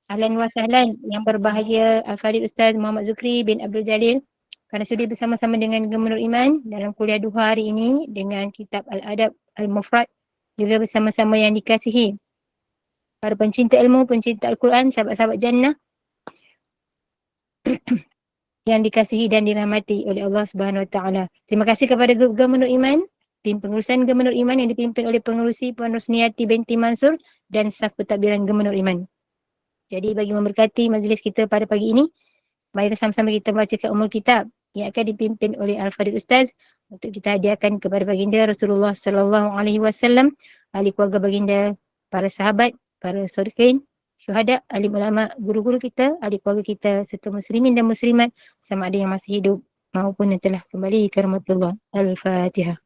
Ahlan wa sahlan yang berbahagia Al-Fadhil Ustaz Muhammad Zukri bin Abdul Jalil kerana sudi bersama-sama dengan Gemenur Iman dalam kuliah duha hari ini dengan kitab Al-Adab Al-Mufrad, juga bersama-sama yang dikasihi para pencinta ilmu, pencinta Al-Quran, sahabat-sahabat jannah yang dikasihi dan dirahmati oleh Allah Subhanahu Wa Taala. Terima kasih kepada Gemenur Iman, tim pengurusan Gemenur Iman yang dipimpin oleh pengerusi Puan Rosniati binti Mansur dan staf pentadbiran Gemenur Iman. Jadi bagi memberkati majlis kita pada pagi ini, mari sama-sama kita bacakan Ummul Kitab yang akan dipimpin oleh Al-Fadhil Ustaz untuk kita hadiahkan kepada baginda Rasulullah sallallahu alaihi wasallam, ahli keluarga baginda, para sahabat, para sholihin, syuhada, alim ulama, guru-guru kita, ahli keluarga kita serta muslimin dan muslimat sama ada yang masih hidup maupun yang telah kembali ke rahmatullah. Al-Fatihah.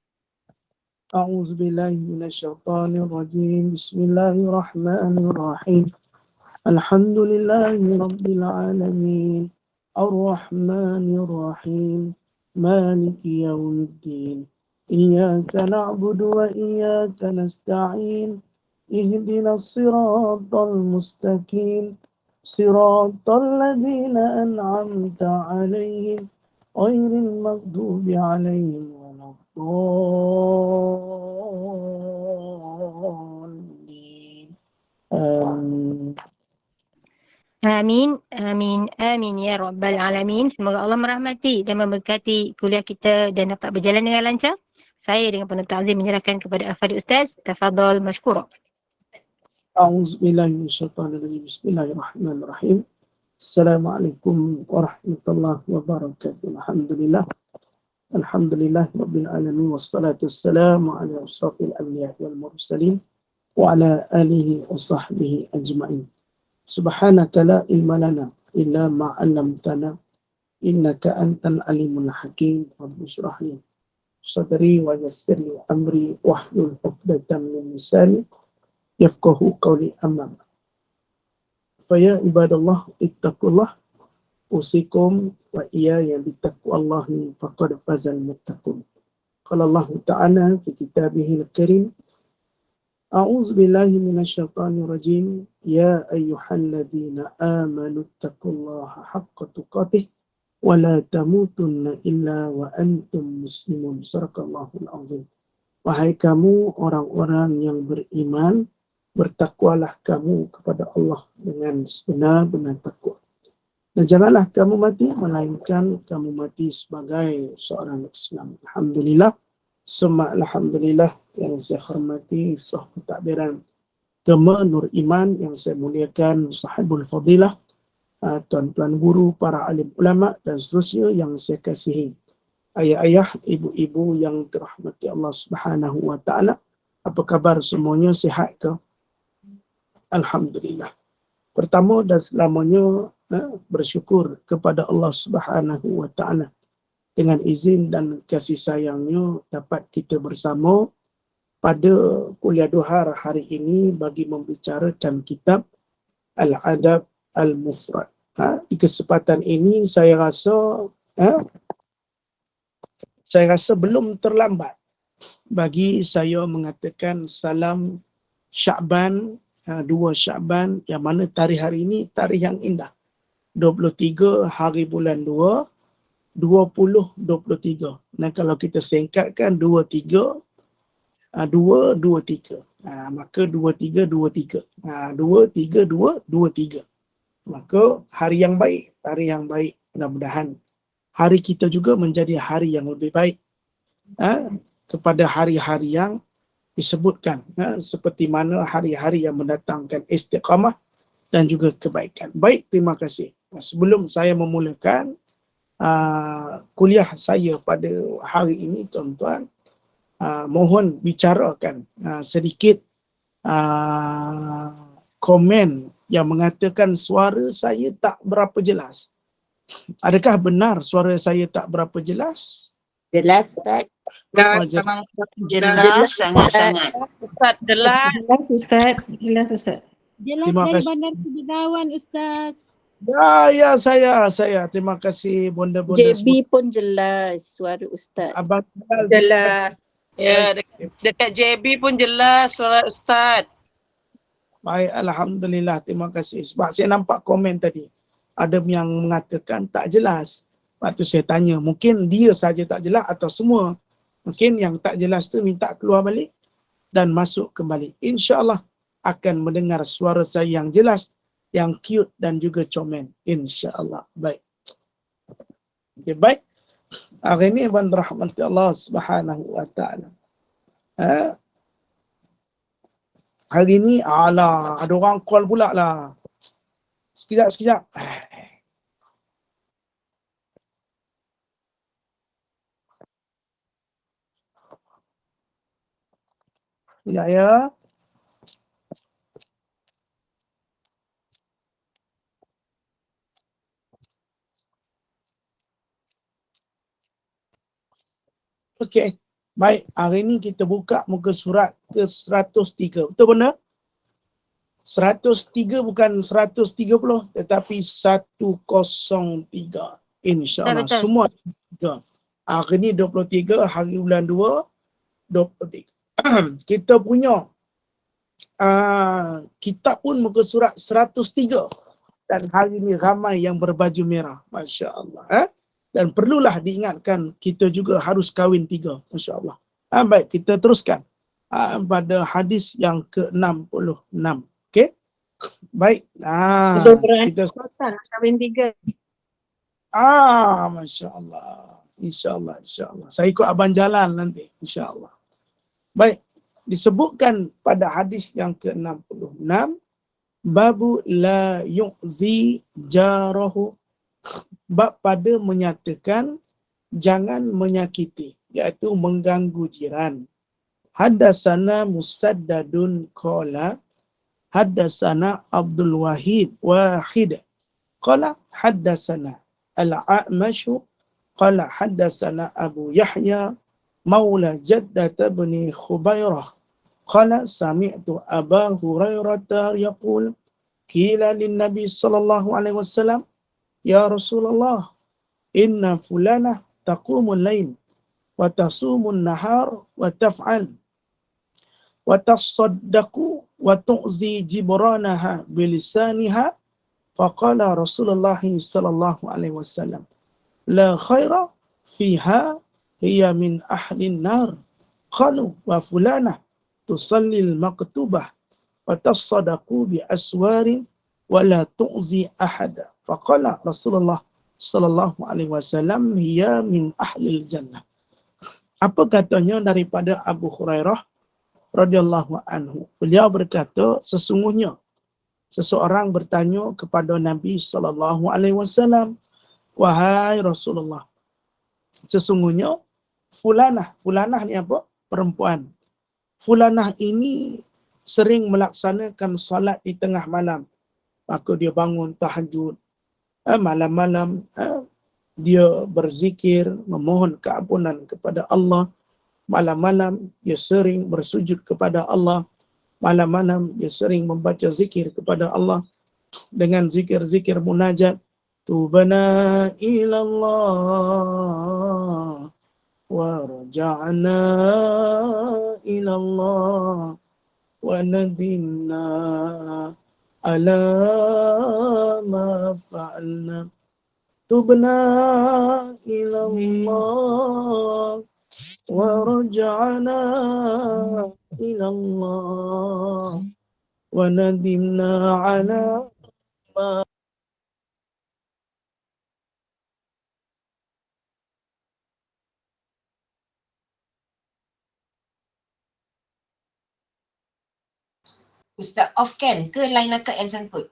أعوذ بالله من الشيطان الرجيم بسم الله الرحمن الرحيم الحمد لله رب العالمين الرحمن الرحيم مالك يوم الدين إياك نعبد وإياك نستعين اهدنا الصراط المستقيم صراط الذين أنعمت عليهم غير المغضوب عليهم ولا الضالين آمين. Amin, amin, amin ya Rabbal Alamin. Semoga Allah merahmati dan memberkati kuliah kita dan dapat berjalan dengan lancar. Saya dengan penuh ta'zim menyerahkan kepada Al-Fadhil Ustaz. Tafadhal mashkura. أعوذ بالله من الشيطان الرجيم بسم الله الرحمن الرحيم السلام عليكم ورحمة الله وبركاته الحمد لله رب العالمين والصلاة والسلام على أشرف الأنبياء والمرسلين وعلى آله وصحبه أجمعين سبحانك لا علم لنا إلا ما علمتنا إنك أنت العليم الحكيم رب اشرح لي صدري ويسر لي أمري واحلل عقدة من لساني يفقه قولي أمام فيا عباد الله اتقوا الله أوصيكم وإياي بتقوى الله فقد فاز المتقون قال الله تعالى في كتابه الكريم أعوذ بالله من الشيطان الرجيم يا أيها الذين آمنوا اتقوا الله حق تقاته ولا تموتن إلا وأنتم مسلمون صدق الله العظيم. Wahai kamu orang-orang yang beriman, bertakwalah kamu kepada Allah dengan sebenar-benar takwa. Dan janganlah kamu mati melainkan kamu mati sebagai seorang Islam. Alhamdulillah, summa alhamdulillah yang saya hormati sah pentadbiran Gemenur Iman yang saya muliakan, sahibul fadilah, tuan-tuan guru, para alim ulama dan seterusnya yang saya kasihi. Ayah-ayah, ibu-ibu yang dirahmati Allah Subhanahu wa taala. Apa khabar semuanya, sihat ke? Alhamdulillah. Pertama dan selamanya bersyukur kepada Allah Subhanahu wa taala dengan izin dan kasih sayangnya dapat kita bersama pada kuliah duha hari ini bagi membicarakan kitab Al-Adab Al-Mufrad. Di kesempatan ini saya rasa belum terlambat bagi saya mengatakan salam Sya'ban, 2 Sya'ban, yang mana tarikh hari ini tarikh yang indah. 23 hari bulan 2, 2023. Dan kalau kita singkatkan 23, 223. Maka 2323. 23223. Maka hari yang baik, tarikh yang baik. Mudah-mudahan hari kita juga menjadi hari yang lebih baik kepada hari-hari yang disebutkan, seperti mana hari-hari yang mendatangkan istiqamah dan juga kebaikan. Baik, terima kasih. Sebelum saya memulakan kuliah saya pada hari ini, tuan-tuan, mohon bicarakan sedikit komen yang mengatakan suara saya tak berapa jelas. Adakah benar suara saya tak berapa jelas? Jelas, Ustaz. Jelas, sangat-sangat. Ustaz, jelas. Jelas Ustaz. Jelas Ustaz. Jelas Terima dari kasih. Bandar Kebegawan, Ustaz. Ya, saya. Terima kasih bonda-bonda JB pun jelas suara Ustaz. Abang Jelas. Ya, dekat JB pun jelas suara Ustaz. Baik, Alhamdulillah. Terima kasih. Sebab saya nampak komen tadi. Ada yang mengatakan tak jelas. Lepas tu saya tanya, mungkin dia saja tak jelas atau semua. Mungkin yang tak jelas tu minta keluar balik dan masuk kembali. InsyaAllah akan mendengar suara saya yang jelas, yang cute dan juga comel. InsyaAllah. Baik. Okay, baik. Hari ini Ibn Rahmati Allah Subhanahu Wa Ta'ala. Hari ini, ada orang call pula lah. Sekejap. Ya. Okey. Baik, hari ini kita buka muka surat ke 103. Betul benar? 103 bukan 130 tetapi 103. InsyaAllah. Betul. Semua 3. Hari ini 23, hari bulan 2, 23. Kita punya kitab pun muka surat 103. Dan hari ini ramai yang berbaju merah. Masya Allah. Dan perlulah diingatkan, kita juga harus kahwin 3. Masya Allah. Baik, kita teruskan pada hadis yang ke-66. Okey? Baik. Kita kahwin 3. Masya Allah. InsyaAllah. Saya ikut Abang Jalan nanti. InsyaAllah. Baik. Disebutkan pada hadis yang ke-66. Babu la yu'zi jarahu. Bab pada menyatakan jangan menyakiti, iaitu mengganggu jiran. Haddasana Musaddadun qala haddasana Abdul Wahid qala haddasana Al-A'mashu qala haddasana Abu Yahya maula Jaddat bin Khubairah qala sami'tu Aba Hurairah yaqul qila lin Nabi sallallahu alaihi wasallam ya Rasulullah, inna fulanah taqumul lail wa tasumun nahar wa taf'al wa tasaddaqu wa tu'zi jibranaha bilisaniha. Faqala Rasulullah sallallahu alaihi wasallam, la khaira fiha hiya min ahlin nar. Qalu wa fulanah tusallil maktubah wa tasaddaqu bi aswarin wa la tu'zi ahada. Faqala Rasulullah sallallahu alaihi wasallam hiya min ahlil jannah. Apa katanya daripada Abu Hurairah radhiyallahu anhu? Beliau berkata, sesungguhnya seseorang bertanya kepada Nabi sallallahu alaihi wasallam, wahai Rasulullah, sesungguhnya fulanah ni apa? Perempuan. Fulanah ini sering melaksanakan salat di tengah malam. Maka dia bangun tahajud. Malam-malam dia berzikir, memohon keampunan kepada Allah. Malam-malam dia sering bersujud kepada Allah. Malam-malam dia sering membaca zikir kepada Allah dengan zikir-zikir munajat. Tubana ilallah wa raja'na ilallah wa nadimna ala ma fa'alna. Tubna ilallah wa raja'na ilallah wa nadimna ala ma. Ustaz off kan ke line akak yang sangkut?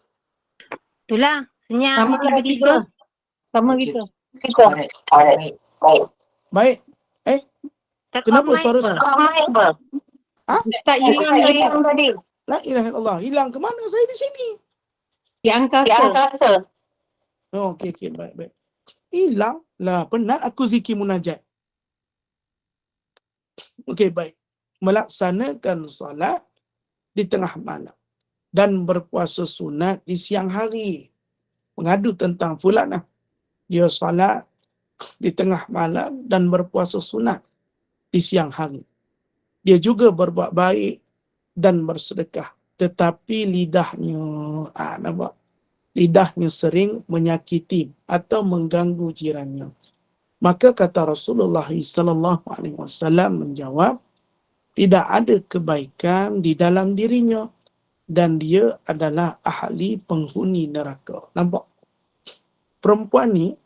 Itulah, senyap Sama kita lah bertiga. Sama Okey, kita. Alright. Baik. Kenapa suara Ustaz hilang tadi. La ilaha illallah. Hilang ke mana? Saya di sini. Di angkasa. Oh, okey, baik. Hilang lah, penat aku zikir munajat. Okey, baik. Melaksanakan salat di tengah malam dan berpuasa sunat di siang hari. Mengadu tentang fulanah, dia salat di tengah malam dan berpuasa sunat di siang hari. Dia juga berbuat baik dan bersedekah tetapi lidahnya, nampak? Lidahnya sering menyakiti atau mengganggu jirannya. Maka kata Rasulullah SAW menjawab, tidak ada kebaikan di dalam dirinya dan dia adalah ahli penghuni neraka. Nampak? Perempuan ni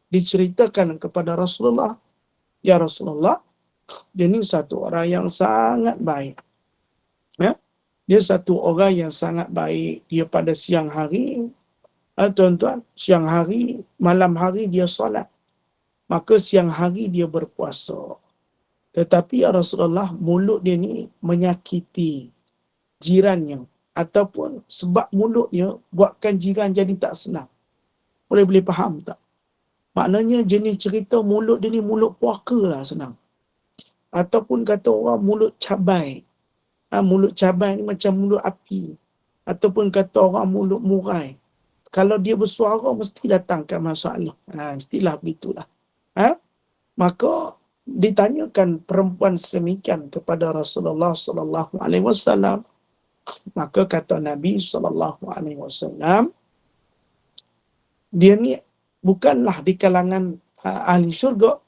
diceritakan kepada Rasulullah, ya Rasulullah, dia ni satu orang yang sangat baik. Ya? Dia satu orang yang sangat baik. Dia pada siang hari, tuan-tuan, siang hari, malam hari dia solat. Maka siang hari dia berpuasa. Tetapi ya Rasulullah, mulut dia ni menyakiti jirannya. Ataupun sebab mulutnya buatkan jiran jadi tak senang. Boleh faham tak? Maknanya jenis cerita mulut dia ni mulut puaka lah senang. Ataupun kata orang mulut cabai. Mulut cabai ni macam mulut api. Ataupun kata orang mulut murai. Kalau dia bersuara mesti datangkan masalah. Mestilah begitulah. Maka ditanyakan perempuan semikian kepada Rasulullah SAW. Maka kata Nabi SAW, dia ni bukanlah di kalangan ahli syurga,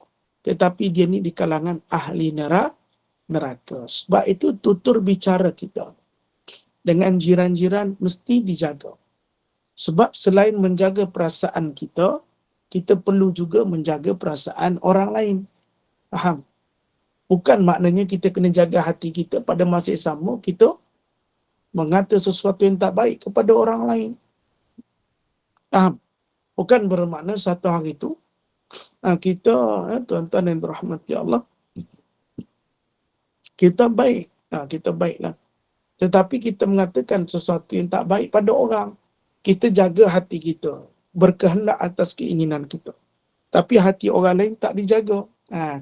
tetapi dia ni di kalangan ahli neraka. Sebab itu tutur bicara kita dengan jiran-jiran mesti dijaga. Sebab selain menjaga perasaan kita, kita perlu juga menjaga perasaan orang lain. Faham? Bukan maknanya kita kena jaga hati kita, pada masa yang sama kita mengata sesuatu yang tak baik kepada orang lain. Faham? Bukan bermakna satu hari itu kita, tuan-tuan yang dirahmati Allah, kita baik. Kita baiklah. Tetapi kita mengatakan sesuatu yang tak baik pada orang. Kita jaga hati kita, berkehendak atas keinginan kita. Tapi hati orang lain tak dijaga.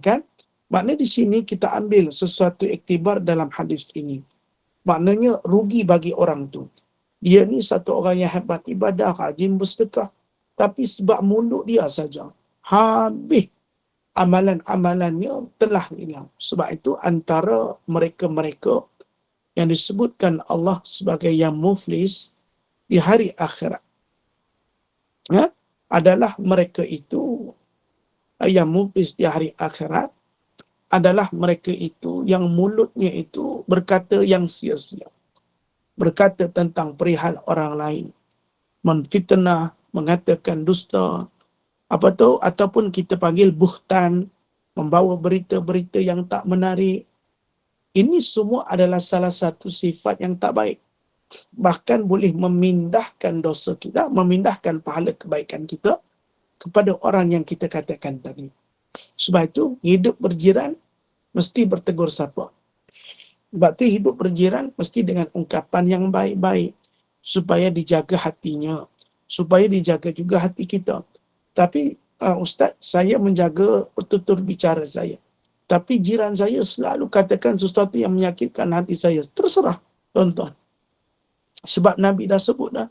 Kan? Maknanya di sini kita ambil sesuatu iktibar dalam hadis ini. Maknanya rugi bagi orang tu. Dia ni satu orang yang hebat ibadah, rajin bersedekah. Tapi sebab mulut dia saja, habis amalan-amalannya telah hilang. Sebab itu antara mereka-mereka yang disebutkan Allah sebagai yang muflis di hari akhirat, adalah mereka itu yang muflis di hari akhirat adalah mereka itu yang mulutnya itu berkata yang sia-sia, berkata tentang perihal orang lain, menfitnah, mengatakan dusta, ataupun kita panggil buhtan, membawa berita-berita yang tak menarik. Ini semua adalah salah satu sifat yang tak baik. Bahkan boleh memindahkan dosa kita, memindahkan pahala kebaikan kita kepada orang yang kita katakan tadi. Sebab itu hidup berjiran mesti bertegur sapa. Sebab itu hidup berjiran mesti dengan ungkapan yang baik-baik supaya dijaga hatinya, supaya dijaga juga hati kita. Tapi Ustaz, saya menjaga tutur bicara saya, tapi jiran saya selalu katakan sesuatu yang menyakitkan hati saya. Terserah, tuan-tuan. Sebab Nabi dah sebut dah,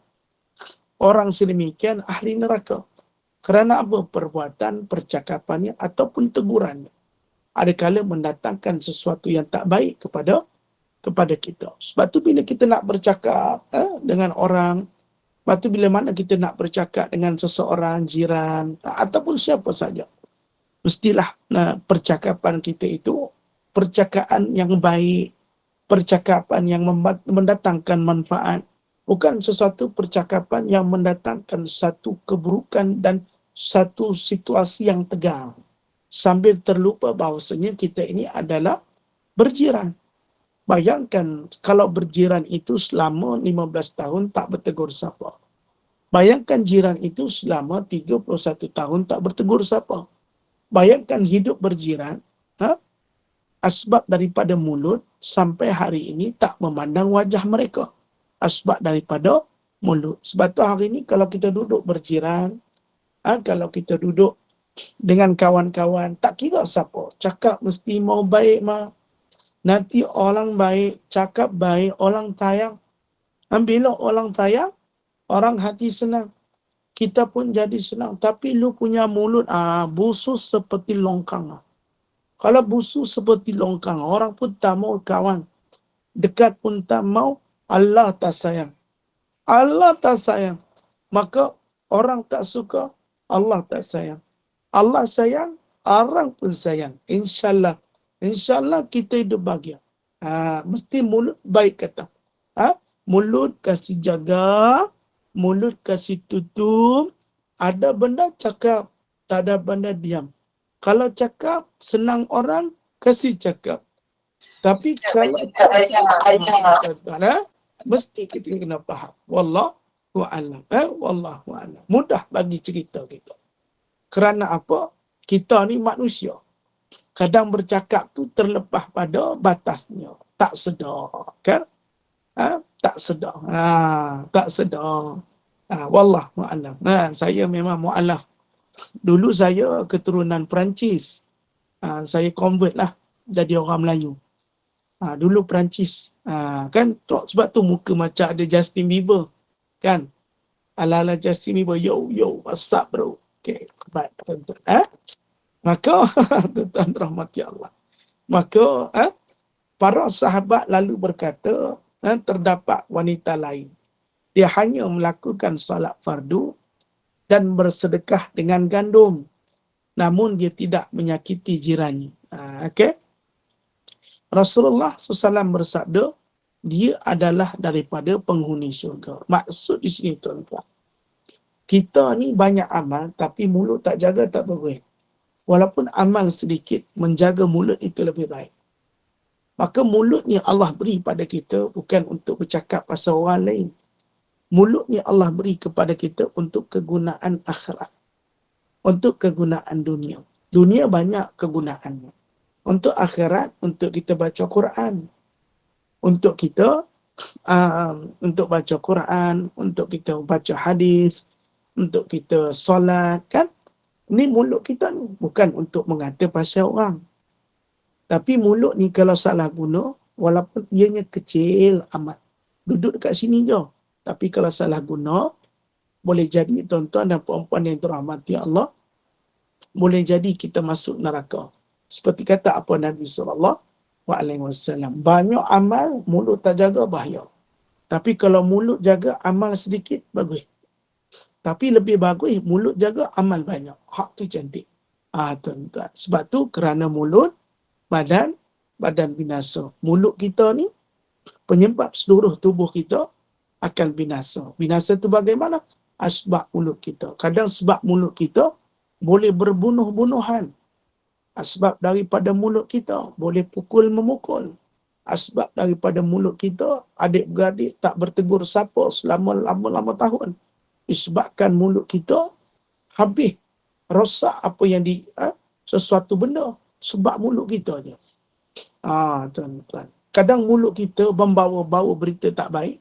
orang sedemikian ahli neraka. Kerana apa? Perbuatan, percakapannya ataupun tegurannya adakala mendatangkan sesuatu yang tak baik kepada kita. Sebab tu bila kita nak bercakap dengan orang, sebab tu bila mana kita nak bercakap dengan seseorang, jiran ataupun siapa saja, mestilah percakapan kita itu percakapan yang baik, percakapan yang mendatangkan manfaat, bukan sesuatu percakapan yang mendatangkan satu keburukan dan satu situasi yang tegang, sambil terlupa bahawasanya kita ini adalah berjiran. Bayangkan kalau berjiran itu selama 15 tahun tak bertegur sapa. Bayangkan jiran itu selama 31 tahun tak bertegur sapa. Bayangkan hidup berjiran, asbab daripada mulut sampai hari ini tak memandang wajah mereka. Asbab daripada mulut. Sebab tu hari ini kalau kita duduk berjiran, kalau kita duduk dengan kawan-kawan, tak kira siapa, cakap mesti mau baik mah. Nanti orang baik, cakap baik, orang tayang. Bila orang tayang, orang hati senang. Kita pun jadi senang. Tapi lu punya mulut busuk seperti longkang. Kalau busuk seperti longkang, orang pun tak mau kawan. Dekat pun tak mau, Allah tak sayang. Allah tak sayang. Maka orang tak suka, Allah tak sayang. Allah sayang, orang pun sayang. InsyaAllah. InsyaAllah kita hidup bahagia. Mesti mulut baik kata. Mulut kasih jaga, mulut kasih tutup. Ada benda cakap, tak ada benda diam. Kalau cakap, senang orang, kasih cakap. Tapi kalau mesti kita kena faham. Wallahu a'lam. Wallahu a'lam. Mudah bagi cerita kita. Kerana apa? Kita ni manusia. Kadang bercakap tu terlepas pada batasnya. Tak sedar. Kan? Tak sedar. Tak sedar. Wallahu a'lam. Saya memang mu'alaf. Dulu saya keturunan Perancis. Saya convert lah jadi orang Melayu. Dulu Perancis. Kan sebab tu muka macam ada Justin Bieber. Kan? Ala-ala Justin Bieber. Yo, what's up bro? Okay, baik. Maka, tuan rahmati Allah. Maka, para sahabat lalu berkata, terdapat wanita lain. Dia hanya melakukan salat fardu dan bersedekah dengan gandum. Namun dia tidak menyakiti jirannya. Okay? Rasulullah SAW bersabda, dia adalah daripada penghuni syurga. Maksud di sini tuan-tuan, kita ni banyak amal tapi mulut tak jaga tak bagus. Walaupun amal sedikit, menjaga mulut itu lebih baik. Maka mulut ni Allah beri pada kita bukan untuk bercakap pasal orang lain. Mulut ni Allah beri kepada kita untuk kegunaan akhirat. Untuk kegunaan dunia. Dunia banyak kegunaannya. Untuk akhirat, untuk kita baca Quran. Untuk kita untuk baca Quran, untuk kita baca hadis, untuk kita solat, kan? Ni mulut kita ni bukan untuk mengata pasal orang. Tapi mulut ni kalau salah guna, walaupun ianya kecil amat, duduk dekat sini je. Tapi kalau salah guna, boleh jadi tuan-tuan dan puan-puan yang dirahmati Allah, boleh jadi kita masuk neraka. Seperti kata apa Nabi SAW, banyak amal, mulut tak jaga, bahaya. Tapi kalau mulut jaga, amal sedikit, bagus. Tapi lebih bagus, mulut jaga, amal banyak. Hak tu cantik. Tuan-tuan. Sebab tu kerana mulut, badan binasa. Mulut kita ni penyebab seluruh tubuh kita akan binasa. Binasa tu bagaimana? Sebab mulut kita. Kadang sebab mulut kita boleh berbunuh-bunuhan. Sebab daripada mulut kita boleh pukul-memukul. Sebab daripada mulut kita adik-beradik tak bertegur siapa selama lama-lama tahun. Disebabkan mulut kita habis rosak apa yang sesuatu benda sebab mulut kita je. Tuan-tuan. Kadang mulut kita membawa berita tak baik,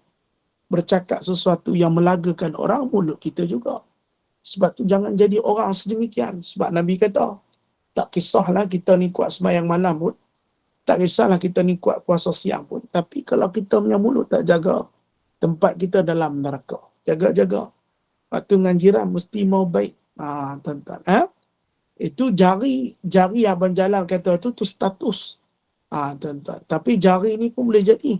bercakap sesuatu yang melagakan orang, mulut kita juga. Sebab tu jangan jadi orang sedemikian. Sebab Nabi kata, tak kisahlah kita ni kuat sembahyang malam pun, tak kisahlah kita ni kuat puasa siang pun, tapi kalau kita punya mulut tak jaga, tempat kita dalam neraka. Jaga-jaga. Waktu dengan jiran mesti mau baik. Tuan-tuan. Itu jari abang Jalal kata tu status. Tuan-tuan. Tapi jari ni pun boleh jadi.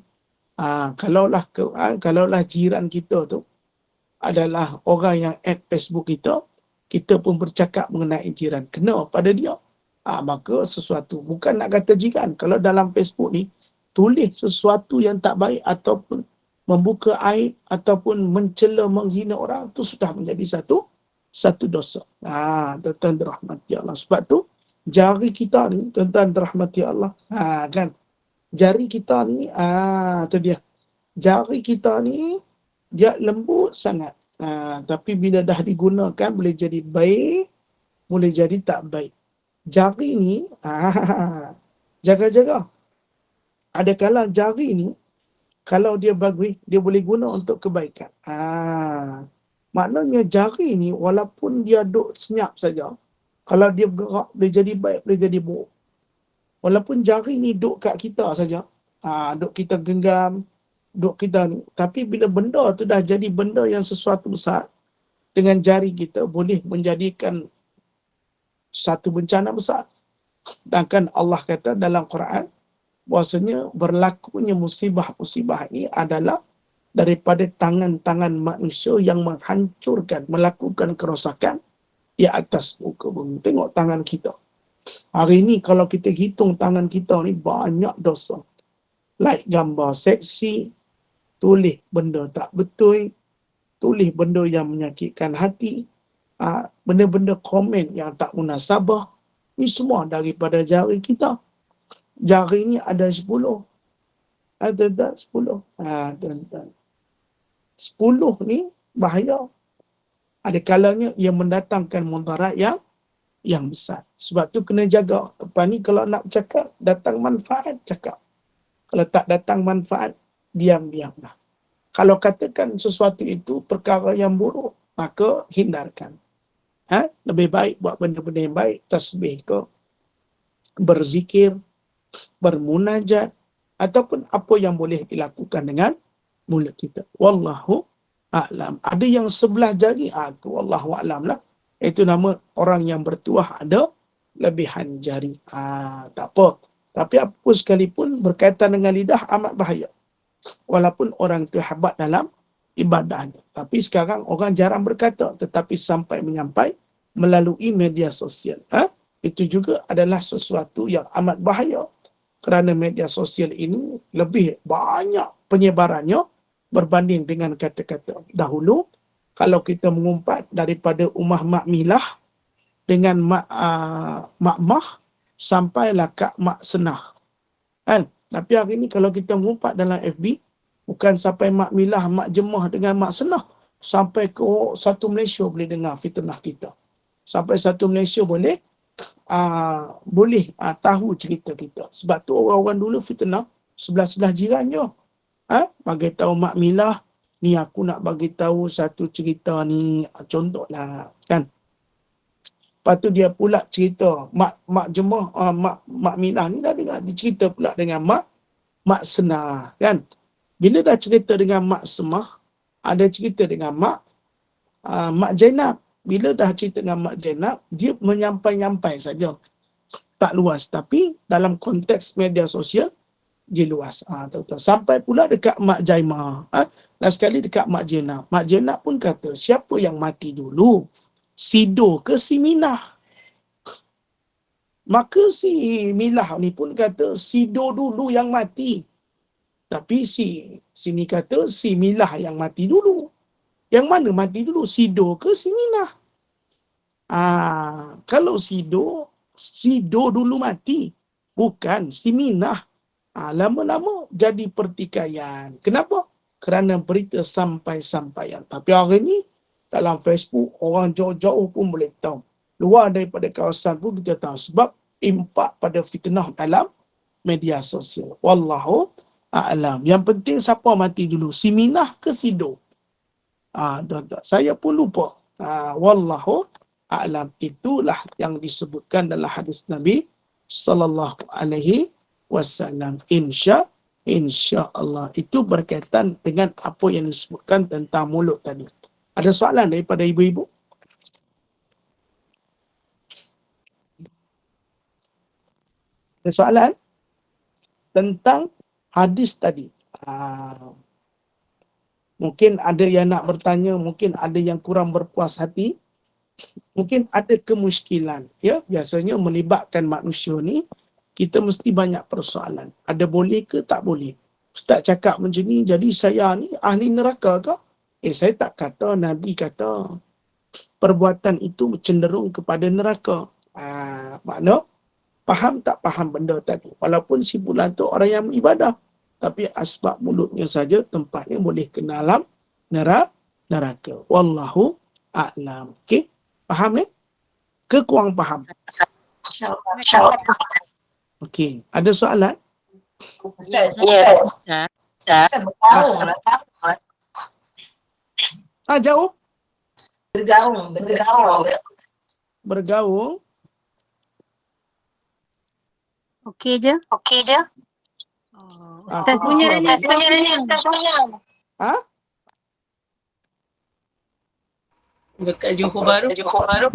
Kalaulah jiran kita tu adalah orang yang add Facebook kita, kita pun bercakap mengenai jiran. Kena pada dia. Maka sesuatu. Bukan nak kata jiran. Kalau dalam Facebook ni, tulis sesuatu yang tak baik ataupun membuka aib ataupun mencela, menghina orang, tu sudah menjadi satu dosa. Tuan-tuan dirahmati Allah. Sebab tu, jari kita ni, tuan-tuan dirahmati Allah, kan? Jari kita ni, tu dia. Jari kita ni, dia lembut sangat. Tapi bila dah digunakan, boleh jadi baik, boleh jadi tak baik. Jari ni, jaga-jaga. Adakala jari ni, kalau dia bagus, dia boleh guna untuk kebaikan. Maknanya jari ni, walaupun dia duk senyap saja, kalau dia bergerak, boleh jadi baik, boleh jadi buruk. Walaupun jari ni duk kat kita saja, duk kita genggam, duk kita ni. Tapi bila benda tu dah jadi benda yang sesuatu besar, dengan jari kita boleh menjadikan satu bencana besar. Sedangkan Allah kata dalam Quran, bahasanya berlakunya musibah-musibah ini adalah daripada tangan-tangan manusia yang menghancurkan, melakukan kerosakan di atas muka bumi. Tengok tangan kita. Hari ni kalau kita hitung tangan kita ni banyak dosa. Like gambar seksi, tulis benda tak betul, tulis benda yang menyakitkan hati, benda-benda komen yang tak munasabah. Ni semua daripada jari kita. Jari ni ada 10. Ada tak 10? Tuan-tuan. 10 ni bahaya. Ada kalanya ia mendatangkan mudarat yang besar. Sebab tu kena jaga. Lepas ni kalau nak cakap, datang manfaat, cakap. Kalau tak datang manfaat, diam-diamlah. Kalau katakan sesuatu itu perkara yang buruk, maka hindarkan. Lebih baik buat benda-benda yang baik, tasbih ke, berzikir, bermunajat, ataupun apa yang boleh dilakukan dengan mulut kita. Wallahu a'lam. Ada yang sebelah jari, tu wallahu a'lam lah. Itu nama orang yang bertuah ada lebihan jari. Tak apa. Tapi apa sekalipun berkaitan dengan lidah amat bahaya. Walaupun orang itu hebat dalam ibadahnya. Tapi sekarang orang jarang berkata, tetapi sampai menyampai melalui media sosial. Itu juga adalah sesuatu yang amat bahaya. Kerana media sosial ini lebih banyak penyebarannya berbanding dengan kata-kata dahulu. Kalau kita mengumpat daripada Ummah Mak Milah dengan Mak Mah sampailah Kak Mak Senah. Tapi hari ini kalau kita mengumpat dalam FB, bukan sampai Mak Milah, Mak Jemah dengan Mak Senah, sampai ke satu Malaysia boleh dengar fitnah kita. Sampai satu Malaysia boleh tahu cerita kita. Sebab tu orang-orang dulu fitnah sebelah-sebelah jiran je. Bagi tahu Mak Milah, ni aku nak bagi tahu satu cerita ni, contohlah kan. Lepas tu dia pula cerita Mak Jemah, Mak Milah ni dah dengar, dia cerita pula dengan Mak Senah kan. Bila dah cerita dengan Mak Semah, ada cerita dengan Mak Zainab. Bila dah cerita dengan Mak Zainab, dia menyampai-nyampai saja. Tak luas. Tapi dalam konteks media sosial, dia luas. Sampai pula dekat Mak Jaimah. Last sekali dekat Mak Zainab. Mak Zainab pun kata, siapa yang mati dulu? Sido ke si Minah? Maka si Milah ni pun kata, Sido dulu yang mati. Tapi sini kata, si Milah yang mati dulu. Yang mana mati dulu? Sido ke si Minah? Kalau Sido dulu mati. Bukan si Minah. Lama-lama jadi pertikaian. Kenapa? Kerana berita sampai-sampaian. Tapi hari ni, dalam Facebook, orang jauh-jauh pun boleh tahu. Luar daripada kawasan pun kita tahu. Sebab impak pada fitnah dalam media sosial. Wallahu a'lam. Yang penting siapa mati dulu? Si Minah ke Sido? Saya pun lupa. Wallahu a'lam. Itulah yang disebutkan dalam hadis Nabi sallallahu alaihi wasallam. Insya-Allah. Itu berkaitan dengan apa yang disebutkan tentang mulut tadi. Ada soalan daripada ibu-ibu? Ada soalan tentang hadis tadi? Mungkin ada yang nak bertanya, mungkin ada yang kurang berpuas hati, mungkin ada kemusykilan. Ya, biasanya melibatkan manusia ni, kita mesti banyak persoalan. Ada boleh ke tak boleh? Ustaz cakap macam ni, jadi saya ni ahli neraka ke? Saya tak kata, Nabi kata perbuatan itu cenderung kepada neraka. Makna faham tak faham benda tadi. Walaupun si fulan tu orang yang beribadah, tapi asbab mulutnya saja tempatnya boleh ke dalam neraka. Wallahu a'lam. Okey? Faham ke kurang faham? Okey. Ada soalan? Jauh? Bergaung. Okey je. Ustaz punya Dekat Johor Bahru.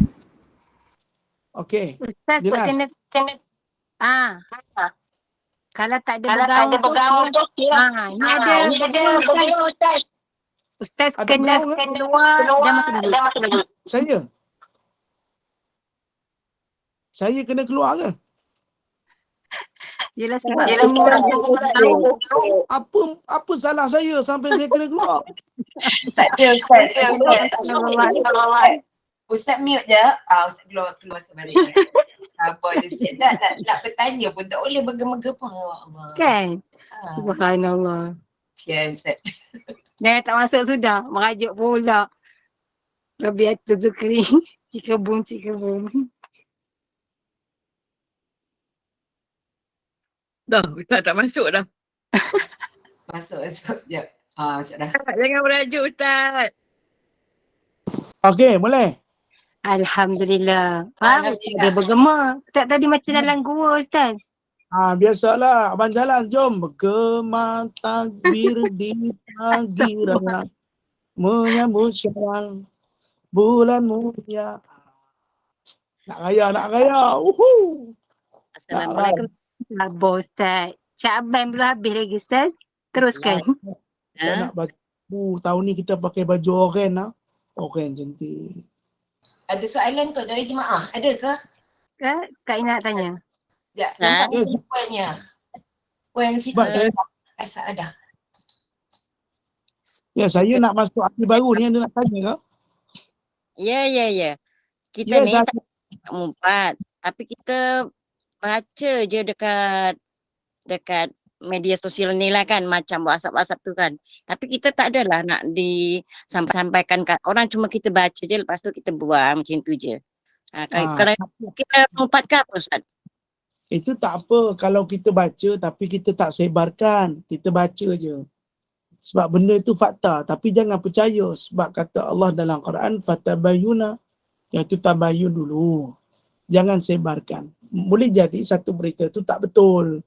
Okey. Ustaz Jelas. kena Kalau tak ada bergaul tu, ni ada bergaul Ustaz. Ustaz Ada kena bergaul ke? keluar dan masuk dulu. Saya kena keluar ke? Yelah sebab semua tahu. Apa salah saya sampai saya kena keluar? Tak ada Ustaz. Ustaz mute je. Ustaz keluar sebalik. Sabar je. Saya nak bertanya pun tak boleh bergema-gema. Allah. Kan? Subhanallah. Sian Ustaz. Dah tak masuk sudah. Merajuk pula. Rabiatul Zukri. Cikabung. Dah, Ustaz tak masuk dah. Masuk. Sekejap. Masuk dah. Jangan merajuk Ustaz. Okey, boleh. Alhamdulillah. Faham? Alhamdulillah. Dia bergema. Tak tadi macam dalam gua Ustaz. Biasalah. Abang jalan, jom. Bergema takbir di pagi raya. Menyambut syawal. Bulan mulia. Nak raya. Assalamualaikum. Sabar Ustaz. Syaban belum habis lagi Ustaz. Teruskan. Kita nak bagi tahun ni kita pakai baju oren lah. Oren cantik. Ada soalan kot dari jemaah? Ada ke? Kak Ina nak tanya. Ya, nampak puannya. Puan Siti Sebab saya, Asal ada. saya nak masuk ahli baru ni, ada nak tanya ke? Ya. Kita Ya, ni saya, tak mengumpat. Tapi kita baca je dekat media sosial ni lah kan. Macam WhatsApp tu kan. Tapi kita tak adalah nak disampaikan kat orang. Cuma kita baca je. Lepas tu kita buang macam tu je. Kalau kita mengumpat ke apa Ustaz? itu tak apa kalau kita baca tapi kita tak sebarkan. Kita baca je. Sebab benda itu fakta. Tapi jangan percaya. Sebab kata Allah dalam Quran, fatabayuna. Iaitu tabayun dulu. Jangan sebarkan. Boleh jadi satu berita itu tak betul.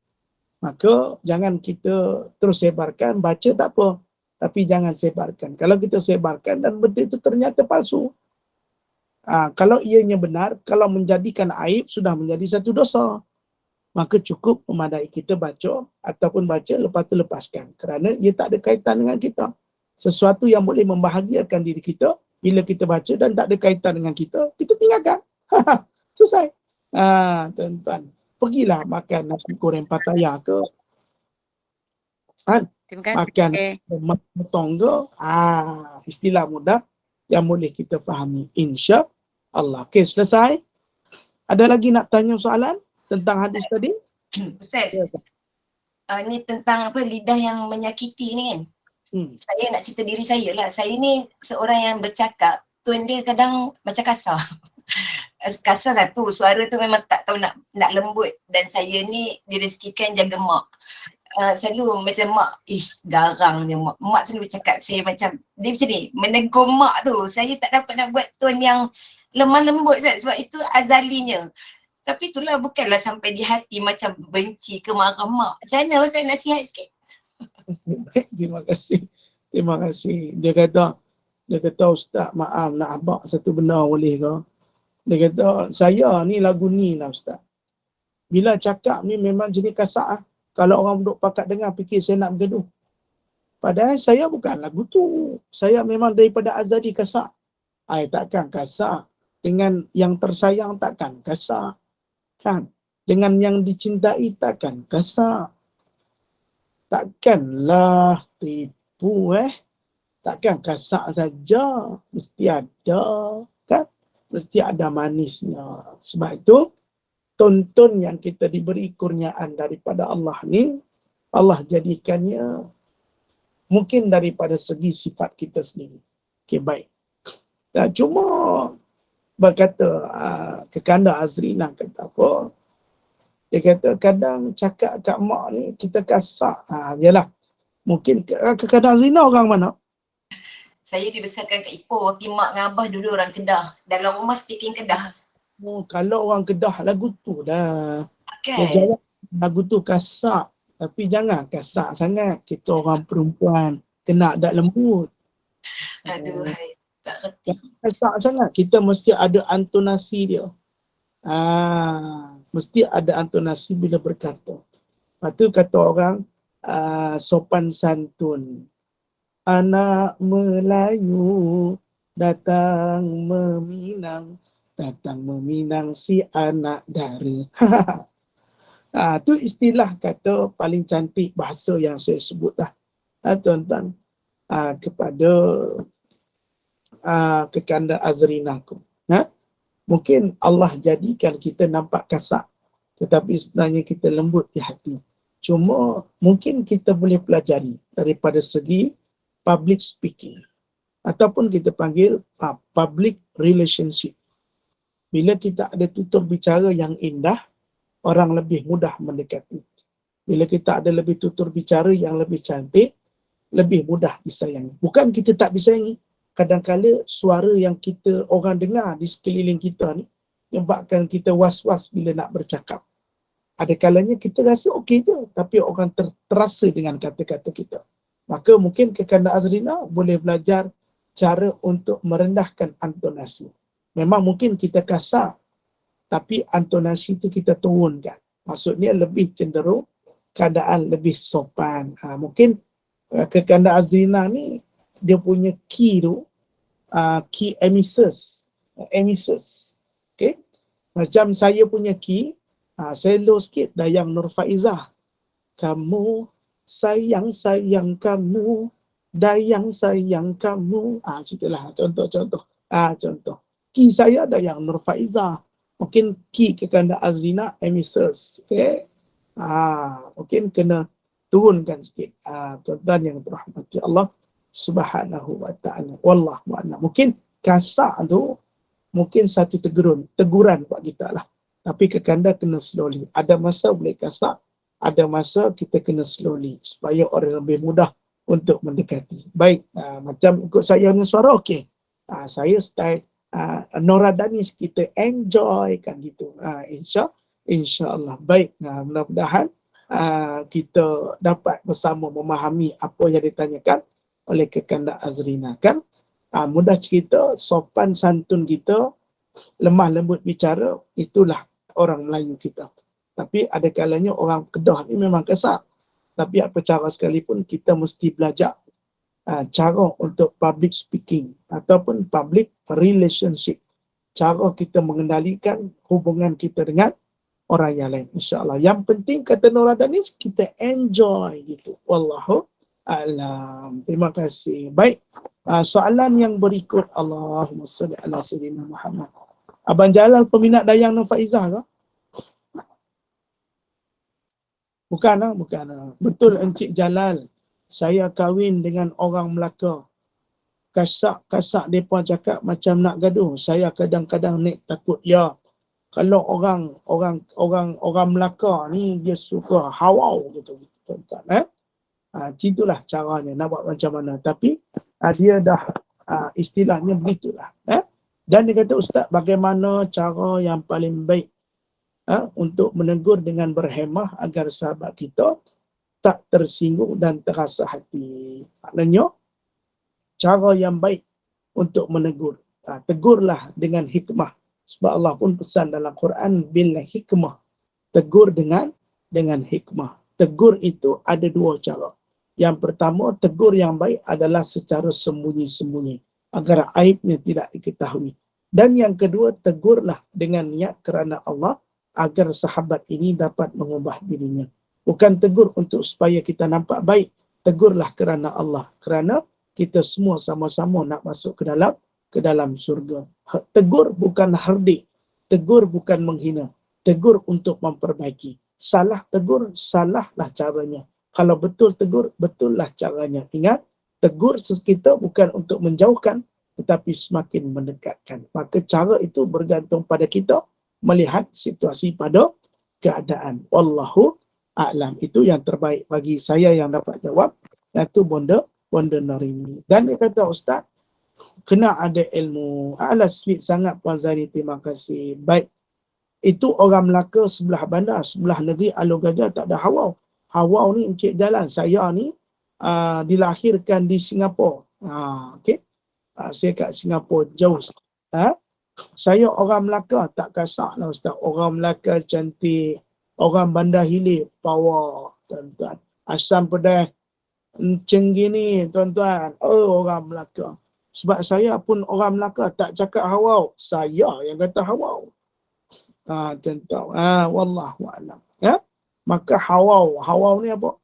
Maka jangan kita terus sebarkan. Baca tak apa. Tapi jangan sebarkan. Kalau kita sebarkan dan berita itu ternyata palsu. Kalau ianya benar, kalau menjadikan aib sudah menjadi satu dosa. Maka cukup memadai kita baca ataupun baca lepas tu lepaskan. Kerana ia tak ada kaitan dengan kita. Sesuatu yang boleh membahagiakan diri kita, bila kita baca dan tak ada kaitan dengan kita tinggalkan. Selesai. Tuan-tuan. Pergilah makan nasi goreng Pattaya ke. Terima kasih. Makan motong ke. Istilah mudah yang boleh kita fahami. Insya Allah. Okey, selesai. Ada lagi nak tanya soalan tentang hadis tadi? Ustaz, ni tentang lidah yang menyakiti ni kan. Saya nak cerita diri saya lah. Saya ni seorang yang bercakap, tone dia kadang macam kasar. Kasar satu, suara tu memang tak tahu nak lembut. Dan saya ni direzekikan jaga mak. Selalu macam mak, garangnya mak. Mak selalu bercakap saya macam, dia macam ni, menegur mak tu. Saya tak dapat nak buat tone yang lemah lembut Ustaz, sebab itu azalinya. Tapi itulah bukanlah sampai di hati macam benci ke marah mak. Macam mana Ustaz nasihat sikit? Terima kasih. Dia kata Ustaz, maaf nak abang satu benda boleh ke? Dia kata, saya ni lagu ni lah Ustaz. Bila cakap ni memang jenis kasar. Kalau orang duduk pakat dengar fikir saya nak bergaduh. Padahal saya bukan lagu tu. Saya memang daripada azali kasar. Takkan kasar. Dengan yang tersayang takkan kasar. Kan? Dengan yang dicintai takkan kasar. Takkanlah tipu Takkan kasar saja. Mesti ada. Kan? Mesti ada manisnya. Sebab itu, tonton yang kita diberi kurniaan daripada Allah ni, Allah jadikannya mungkin daripada segi sifat kita sendiri. Okey, baik. Cuma berkata Kekanda Azrina kata apa? Dia kata kadang cakap kat mak ni kita kasar. Yalah. Mungkin Kekanda Azrina orang mana? Saya dibesarkan kat Ipoh, tapi mak dengan abah dulu orang Kedah. Dalam rumah speaking Kedah. Kalau orang Kedah lagu tu dah. Kan? Dia jawab lagu tu kasar. Tapi jangan kasar sangat. Kita orang perempuan kena ada lembut. Aduh, tak reti. Kasar sangat. Kita mesti ada antonasi dia. Mesti ada antonasi bila berkata. Lepas tu kata orang sopan santun. Anak Melayu datang meminang si anak dara. Tu istilah kata paling cantik bahasa yang saya sebut lah. Tuan-tuan, kepada kekanda Azrinakum. Mungkin Allah jadikan kita nampak kasar, tetapi sebenarnya kita lembut di hati. Cuma mungkin kita boleh pelajari daripada segi public speaking, ataupun kita panggil public relationship. Bila kita ada tutur bicara yang indah, orang lebih mudah mendekati. Bila kita ada lebih tutur bicara yang lebih cantik, lebih mudah disayangi. Bukan kita tak disayangi. Kadang-kadang suara yang kita orang dengar di sekeliling kita ni menyebabkan kita was-was bila nak bercakap. Ada kalanya kita rasa okey je, tapi orang terasa dengan kata-kata kita. Maka mungkin kekanda Azrina boleh belajar cara untuk merendahkan intonasi. Memang mungkin kita kasar, tapi intonasi itu kita turunkan. Maksudnya lebih cenderung keadaan lebih sopan. Mungkin kekanda Azrina ni dia punya key tu, key emissus. Okay? Macam saya punya key, saya low sikit, Dayang Nur Faizah. Kamu, sayang kamu, Dayang sayang kamu. Macamlah contoh. Contoh. Key saya Dayang Nur Faizah. Mungkin key kekanda Azrina emissus. Okay? Mungkin kena turunkan sikit. Tuan-tuan yang dirahmati Allah Subhanahu wa ta'ala. Wallahu a'lam. Mungkin kasar tu mungkin satu teguran buat kita lah. Tapi kekanda kena slowly. Ada masa boleh kasar, ada masa kita kena slowly supaya orang lebih mudah untuk mendekati. Baik, macam ikut saya punya suara, okey. Saya style Nora Danis, kita enjoy kan gitu. InsyaAllah. Baik, mudah-mudahan kita dapat bersama memahami apa yang ditanyakan oleh kekanda Azrina kan. Mudah cerita, sopan santun kita, lemah lembut bicara, itulah orang Melayu kita. Tapi ada kalanya orang Kedah ni memang kasar. Tapi apa cara sekalipun kita mesti belajar cara untuk public speaking ataupun public relationship. Cara kita mengendalikan hubungan kita dengan orang yang lain. InsyaAllah. Yang penting kata Nora Danis, kita enjoy gitu. Wallahu a'lam. Terima kasih. Baik. Soalan yang berikut. Allahumma salli ala sayyidina Muhammad. Abang Jalal peminat Dayang Nur Faizah ke? Bukan. Betul Encik Jalal. Saya kahwin dengan orang Melaka. Kasak mereka cakap macam nak gaduh. Saya kadang-kadang takut. Ya. Kalau orang Melaka ni dia suka hawau gitu. Itulah caranya nak buat macam mana. Tapi dia dah istilahnya begitulah. Dan dia kata, Ustaz, bagaimana cara yang paling baik untuk menegur dengan berhemah agar sahabat kita tak tersinggung dan terasa hati. Maknanya, cara yang baik untuk menegur. Tegurlah dengan hikmah. Sebab Allah pun pesan dalam Quran, bil hikmah. Tegur dengan hikmah. Tegur itu ada dua cara. Yang pertama, tegur yang baik adalah secara sembunyi-sembunyi, agar aibnya tidak diketahui. Dan yang kedua, tegurlah dengan niat kerana Allah, agar sahabat ini dapat mengubah dirinya. Bukan tegur untuk supaya kita nampak baik. Tegurlah kerana Allah. Kerana kita semua sama-sama nak masuk ke dalam surga. Tegur bukan hardik. Tegur bukan menghina. Tegur untuk memperbaiki. Salah tegur, salahlah caranya. Kalau betul tegur, betullah caranya. Ingat, tegur kita bukan untuk menjauhkan, tetapi semakin mendekatkan. Maka cara itu bergantung pada kita melihat situasi pada keadaan. Wallahu a'lam. Itu yang terbaik bagi saya yang dapat jawab. Iaitu Bonda Narini. Dan dia kata, Ustaz, kena ada ilmu. Sweet sangat Puan Zari, terima kasih. Baik. Itu orang Melaka sebelah bandar, sebelah negeri Alor Gajah tak ada hawau. Hawau ni Encik Jalan. Saya ni dilahirkan di Singapura. Okay. Saya kat Singapura jauh. Saya orang Melaka tak kasar lah Ustaz. Orang Melaka cantik. Orang Bandar Hilir power. tuan-tuan. Asam pedas encing gini, tuan-tuan. Oh, orang Melaka. Sebab saya pun orang Melaka tak cakap hawau. Saya yang kata hawau. Tuan-tuan. Wallahu a'lam. Ya? Maka hawau. Hawau ni apa?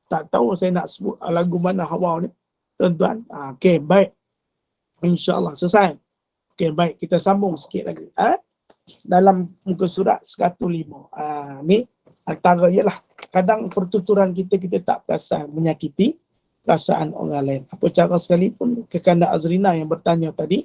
Tak tahu saya nak sebut lagu mana hawau ni. Tuan-tuan. Okey, baik. InsyaAllah. Selesai. Okey, baik. Kita sambung sikit lagi. Dalam muka surat 105. Ni antara ialah kadang pertuturan kita tak perasan menyakiti perasaan orang lain. Apa cara sekalipun kekanda Azrina yang bertanya tadi,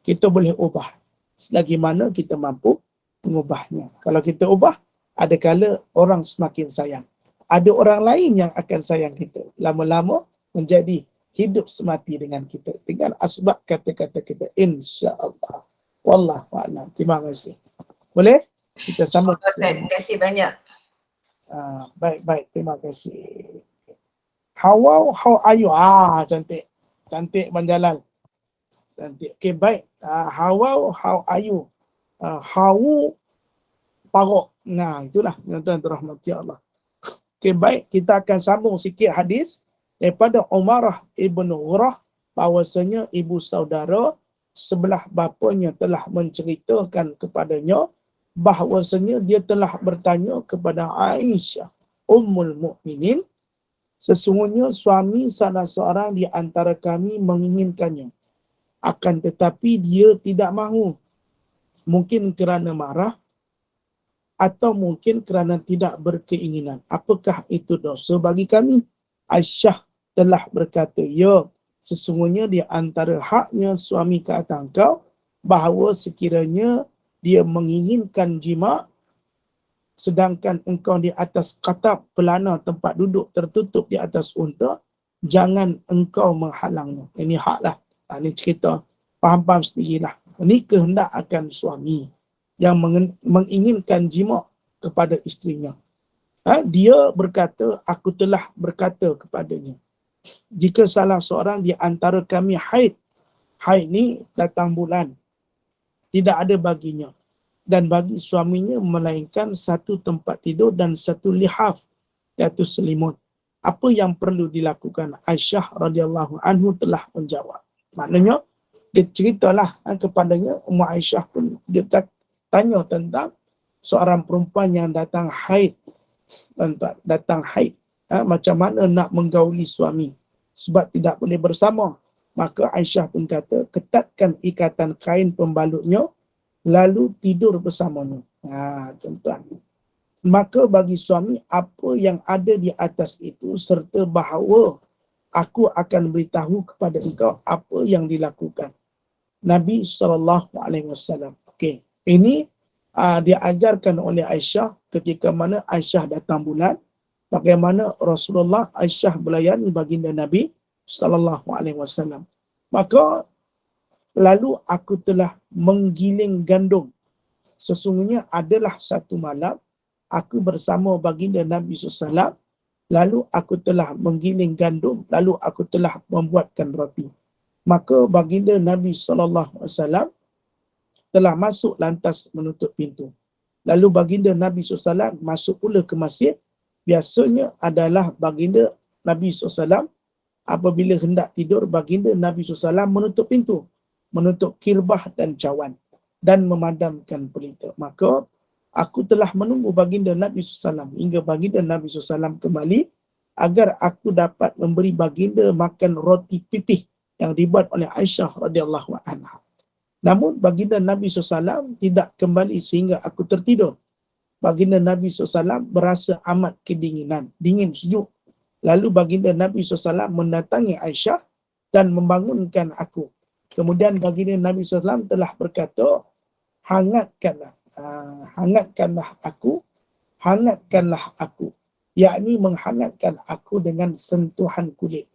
kita boleh ubah. Selagi mana kita mampu mengubahnya. Kalau kita ubah, ada kala orang semakin sayang. Ada orang lain yang akan sayang kita. Lama-lama menjadi hidup semati dengan kita. Tinggal asbab kata-kata kita. InsyaAllah. Wallahu a'lam. Terima kasih. Boleh? Kita sambung. Terima kasih banyak. Baik. Terima kasih. How are you? Cantik. Cantik Banjalal. Cantik. Okay, baik. How are you? How parok. Nah, itulah. Tuan-tuan rahmati Allah. Okay, baik. Kita akan sambung sikit hadis daripada Umarah ibn Ghurah bahawasanya ibu saudara sebelah bapanya telah menceritakan kepadanya bahawasanya dia telah bertanya kepada Aisyah Ummul Mukminin, sesungguhnya suami salah seorang di antara kami menginginkannya, akan tetapi dia tidak mahu, mungkin kerana marah atau mungkin kerana tidak berkeinginan. Apakah itu dosa bagi kami? Aisyah telah berkata, ya, sesungguhnya di antara haknya suami ke atas engkau bahawa sekiranya dia menginginkan jima sedangkan engkau di atas katab pelana tempat duduk tertutup di atas unta, jangan engkau menghalangnya. Ini haklah. Ini cerita. Faham-faham sendirilah. Ini kehendak akan suami yang menginginkan jima kepada isterinya. Dia berkata, aku telah berkata kepadanya, jika salah seorang di antara kami haid ni datang bulan, tidak ada baginya dan bagi suaminya melainkan satu tempat tidur dan satu lihaf, iaitu selimut. Apa yang perlu dilakukan? Aisyah radhiyallahu anhu telah menjawab. Maknanya dia ceritalah kepadanya, Ummu Aisyah pun dia tanya tentang seorang perempuan yang datang haid, macam mana nak menggauli suami sebab tidak boleh bersama. Maka Aisyah pun kata, ketatkan ikatan kain pembalutnya lalu tidur bersamanya. Tuan-tuan. Maka bagi suami apa yang ada di atas itu serta bahawa aku akan beritahu kepada engkau apa yang dilakukan Nabi SAW. Okey, ini diajarkan oleh Aisyah ketika mana Aisyah datang bulan, bagaimana Rasulullah Aisyah melayani baginda Nabi SAW. Maka lalu aku telah menggiling gandum. Sesungguhnya adalah satu malam aku bersama baginda Nabi SAW, lalu aku telah menggiling gandum, lalu aku telah membuatkan roti. Maka baginda Nabi SAW telah masuk lantas menutup pintu. Lalu baginda Nabi SAW masuk pula ke masjid. Biasanya adalah baginda Nabi SAW apabila hendak tidur, baginda Nabi SAW menutup pintu, menutup kirbah dan cawan dan memadamkan pelita. Maka aku telah menunggu baginda Nabi SAW hingga baginda Nabi SAW kembali agar aku dapat memberi baginda makan roti pipih yang dibuat oleh Aisyah radhiyallahu anha. Namun baginda Nabi SAW tidak kembali sehingga aku tertidur. Baginda Nabi SAW berasa amat kedinginan, dingin sejuk. Lalu baginda Nabi SAW mendatangi Aisyah dan membangunkan aku. Kemudian baginda Nabi SAW telah berkata, hangatkanlah aku, yakni menghangatkan aku dengan sentuhan kulit.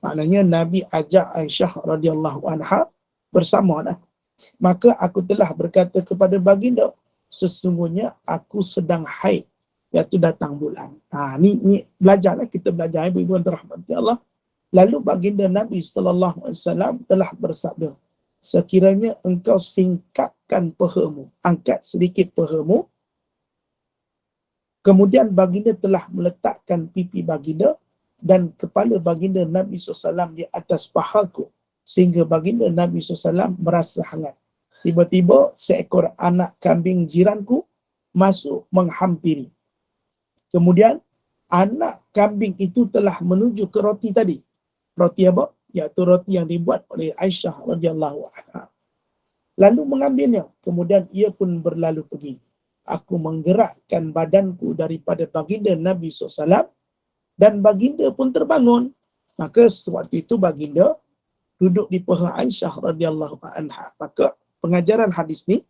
Maknanya Nabi ajak Aisyah radhiyallahu anha bersama. Maka aku telah berkata kepada baginda, sesungguhnya aku sedang haid, iaitu datang bulan. Ni belajarlah, kita belajar ibu-ibu yang dirahmati Allah. Lalu baginda Nabi SAW telah bersabda, sekiranya engkau singkapkan pahamu, angkat sedikit pahamu, Kemudian baginda telah meletakkan pipi baginda dan kepala baginda Nabi SAW di atas pahaku sehingga baginda Nabi SAW merasa hangat. Tiba-tiba seekor anak kambing jiranku masuk menghampiri. Kemudian anak kambing itu telah menuju ke roti tadi. Roti apa? Iaitu roti yang dibuat oleh Aisyah radhiyallahu anha. Lalu mengambilnya. Kemudian ia pun berlalu pergi. Aku menggerakkan badanku daripada baginda Nabi SAW dan baginda pun terbangun. Maka sewaktu itu baginda duduk di paha Aisyah radhiyallahu anha. Maka pengajaran hadis ni,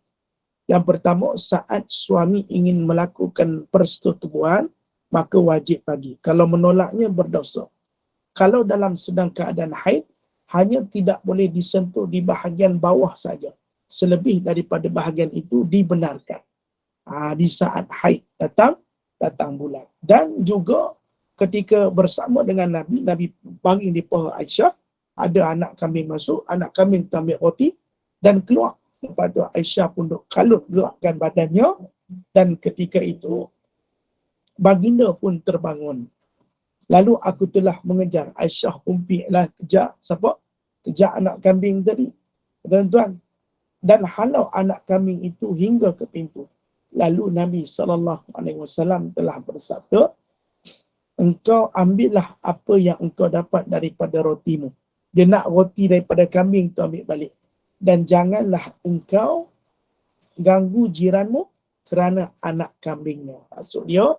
yang pertama, saat suami ingin melakukan persetubuhan, maka wajib bagi. Kalau menolaknya berdosa. Kalau dalam sedang keadaan haid, hanya tidak boleh disentuh di bahagian bawah saja. Selebih daripada bahagian itu dibenarkan. Di saat haid datang bulan. Dan juga ketika bersama dengan Nabi, Nabi panggil di paha Aisyah, ada anak kambing masuk, anak kambing ambil roti dan keluar. Lepas tu Aisyah pun duk kalut gerakkan badannya dan ketika itu baginda pun terbangun. Lalu aku telah mengejar. Aisyah umpilah kejar siapa? Kejar anak kambing tadi. Tuan-tuan. Dan halau anak kambing itu hingga ke pintu. Lalu Nabi SAW telah bersabda, engkau ambillah apa yang engkau dapat daripada rotimu. Dia nak roti daripada kambing tu ambil balik. Dan janganlah engkau ganggu jiranmu kerana anak kambingnya. Maksud dia,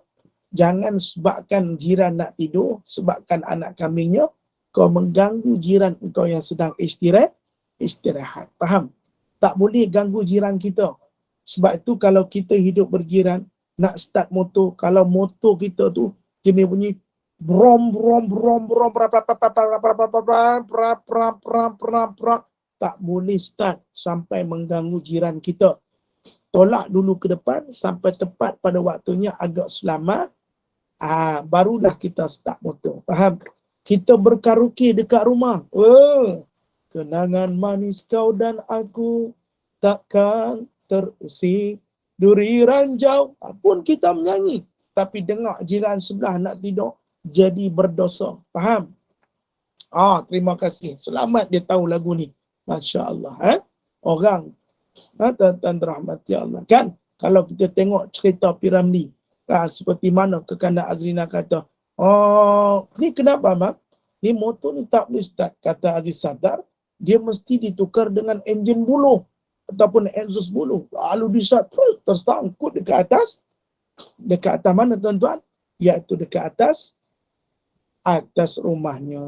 jangan sebabkan jiran nak tidur, sebabkan anak kambingnya, kau mengganggu jiran engkau yang sedang istirahat. Faham? Tak boleh ganggu jiran kita. Sebab itu kalau kita hidup berjiran, nak start motor, kalau motor kita tu jenis bunyi brom tak boleh start sampai mengganggu jiran kita. Tolak dulu ke depan sampai tepat pada waktunya agak selamat. Barulah kita start motor. Faham? Kita berkaraoke dekat rumah. Kenangan manis kau dan aku takkan terusik duri ranjau. Pun kita menyanyi. Tapi dengar jiran sebelah nak tidur, jadi berdosa. Faham? Terima kasih. Selamat dia tahu lagu ni. Masya Allah. Orang. Tuan-tuan rahmati Allah. Kan? Kalau kita tengok cerita Piramli. Seperti mana Kekanda Azrina kata, ni kenapa bang? Ni motor ni tak boleh start. Kata Aziz Sadar, dia mesti ditukar dengan enjin buluh. Ataupun exhaust buluh. Lalu disat tersangkut dekat atas. Dekat atas mana tuan-tuan? Iaitu dekat atas rumahnya.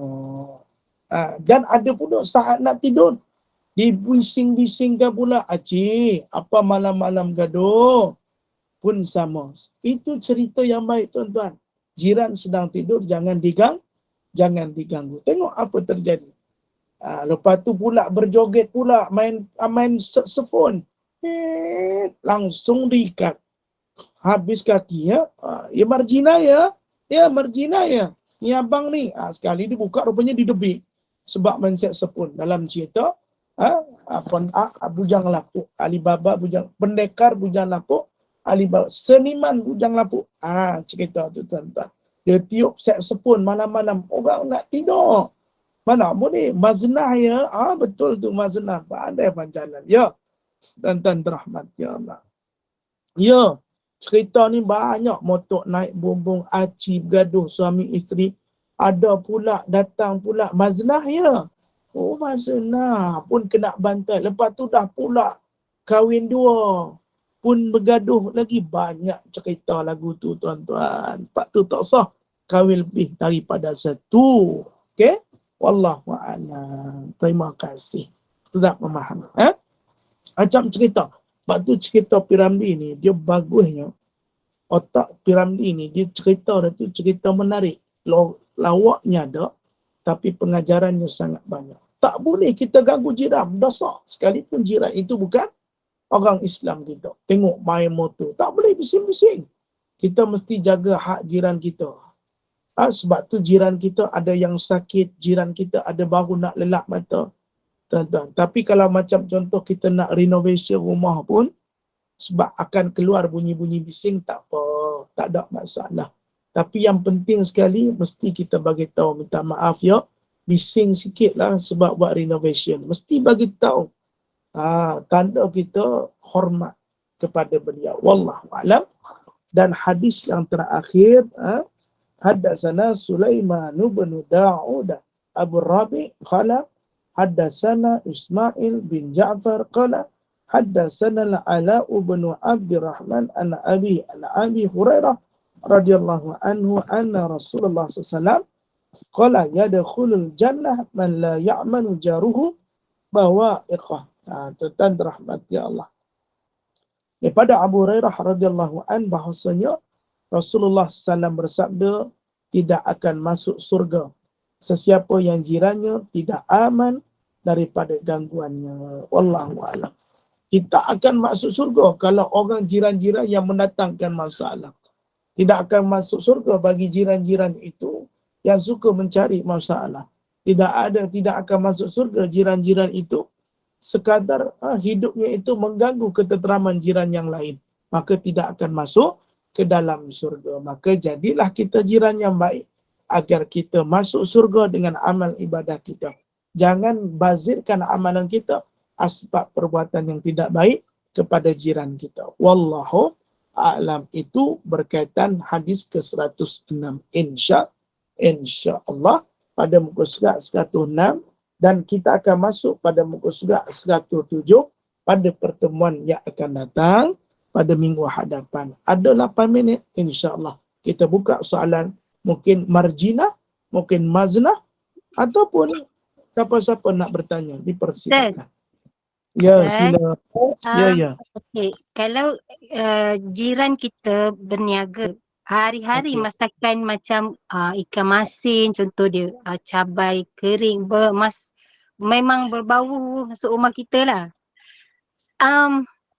Dan ada pula saat nak tidur, dibising-bisingkan pula, acik, apa malam-malam gaduh. Pun sama. Itu cerita yang baik tuan-tuan. Jiran sedang tidur, jangan diganggu. Tengok apa terjadi. Lepas tu pula berjoget pula, main saxophone. Langsung diikat. Habis kaki ya. Ya Marjina ya. Ya Marjina ya. Ni abang ni. Sekali dia buka rupanya didebik. Sebab main saxophone. Dalam cerita, bujang lapuk. Alibaba bujang, pendekar bujang lapuk. Alibaba, seniman bujang lapuk. Cerita tu tuan-tuan. Dia tiup saxophone malam-malam. Orang nak tidur. Mana boleh? Maznah ya. Betul tu maznah. Pandai pancalan. Ya. Tuan-tuan rahmat ya Allah. Ya. Cerita ni banyak. Motok naik bumbung, aci, bergaduh suami isteri. Ada pula, datang pula. Maznah ya. Maznah. Pun kena bantai. Lepas tu dah pula kahwin dua. Pun bergaduh lagi. Banyak cerita lagu tu tuan-tuan. Lepas tu tak sah. Kahwin lebih daripada satu. Okey? Wallahu'alam. Terima kasih. Tidak memahami. Macam cerita. Sebab tu cerita Piramli ni, dia bagusnya. Otak Piramli ni, dia cerita dia tu cerita menarik. Lawaknya ada, tapi pengajarannya sangat banyak. Tak boleh kita ganggu jiran. Dosa. Sekalipun jiran itu bukan orang Islam kita. Tengok main motor. Tak boleh bising-bising. Kita mesti jaga hak jiran kita. Sebab tu jiran kita ada yang sakit, jiran kita ada baru nak lelak mata. Tuan-tuan. Tapi kalau macam contoh kita nak renovation rumah pun, sebab akan keluar bunyi-bunyi bising, tak apa. surga, tak ada masalah. Tapi yang penting sekali, mesti kita bagi tahu, minta maaf ya, bising sikit lah sebab buat renovation. Mesti bagi tahu. Tanda kita hormat kepada beliau. Wallahu a'lam. Dan hadis yang terakhir, haddatsana Sulaiman bin Da'ud Abu Rabi' qala haddatsana Ismail bin Ja'far qala haddatsana Al-Ala bin Abdurrahman an Abi Hurairah radhiyallahu anhu anna Rasulullah sallallahu alaihi wasallam qala yadkhulul jannah man la ya'manu jaruhu bawa'iqah. Tuan rahmat ya Allah. Daripada Abu Hurairah radhiyallahu an bahasanya Rasulullah SAW bersabda, tidak akan masuk surga sesiapa yang jirannya tidak aman daripada gangguannya. Wallahu a'lam. Kita akan masuk surga kalau orang jiran-jiran yang mendatangkan masalah. Tidak akan masuk surga bagi jiran-jiran itu yang suka mencari masalah. Tidak akan masuk surga jiran-jiran itu sekadar hidupnya itu mengganggu ketenteraman jiran yang lain. Maka tidak akan masuk ke dalam surga. Maka jadilah kita jiran yang baik agar kita masuk surga dengan amal ibadah kita. Jangan bazirkan amalan kita asbab perbuatan yang tidak baik kepada jiran kita. Wallahu a'lam. Itu berkaitan hadis ke-106. Insya-Allah pada muka surat 106 dan kita akan masuk pada muka surat 107 pada pertemuan yang akan datang pada minggu hadapan. Ada 8 minit insya-Allah. Kita buka soalan mungkin marjinah, mungkin maznah ataupun siapa-siapa nak bertanya dipersilakan. Ya, sila. Ya. Okey, kalau jiran kita berniaga hari-hari masakan macam ikan masin contoh dia, cabai kering memang berbau masuk rumah kita lah.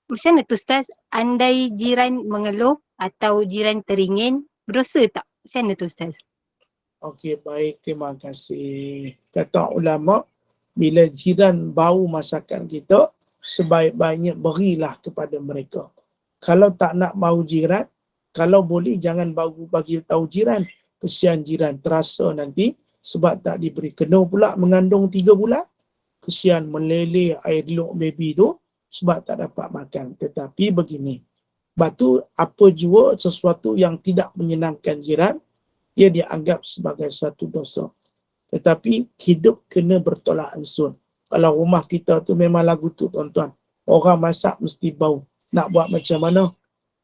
Macam mana tu Ustaz? Andai jiran mengeluh atau jiran teringin, berdosa tak? Macam mana tu Ustaz? Okey, baik. Terima kasih. Kata ulama, bila jiran bau masakan kita, sebaik-baiknya berilah kepada mereka. Kalau tak nak bau jiran, kalau boleh jangan bagi tahu jiran. Kesian jiran terasa nanti sebab tak diberi. Kena pula mengandung 3 bulan. Kesian meleleh air luk baby tu sebab tak dapat makan. Tetapi begini, batu apa jua sesuatu yang tidak menyenangkan jiran, ia dianggap sebagai satu dosa. Tetapi hidup kena bertolak ansur. Kalau rumah kita tu memang lagu tu tuan-tuan, orang masak mesti bau. Nak buat macam mana?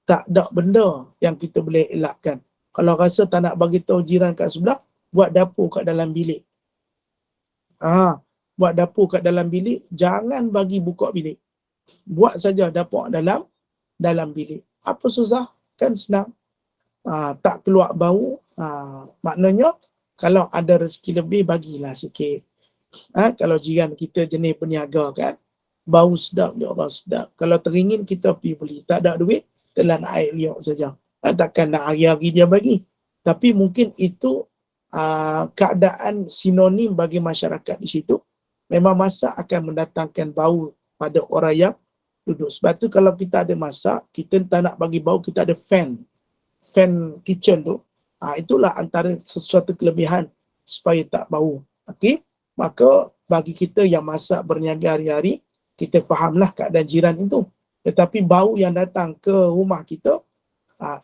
Tak ada benda yang kita boleh elakkan. Kalau rasa tak nak bagi tahu jiran kat sebelah, buat dapur kat dalam bilik. Buat dapur kat dalam bilik, jangan bagi buka bilik. Buat saja dapur dalam bilik. Apa susah? Kan senang. Tak keluar bau. Maknanya kalau ada rezeki lebih, bagilah sikit. Kalau jiran kita jenis peniaga kan, bau sedap dia orang sedap. Kalau teringin kita pergi beli. Tak ada duit, telan air liuk saja. Takkan nak hari-hari dia bagi. Tapi mungkin itu keadaan sinonim bagi masyarakat di situ. Memang masak akan mendatangkan bau pada orang yang duduk. Sebab tu kalau kita ada masak, kita tak nak bagi bau, kita ada fan kitchen tu. Itulah antara sesuatu kelebihan supaya tak bau. Okey? Maka bagi kita yang masak berniaga hari-hari, kita fahamlah keadaan jiran itu. Tetapi bau yang datang ke rumah kita,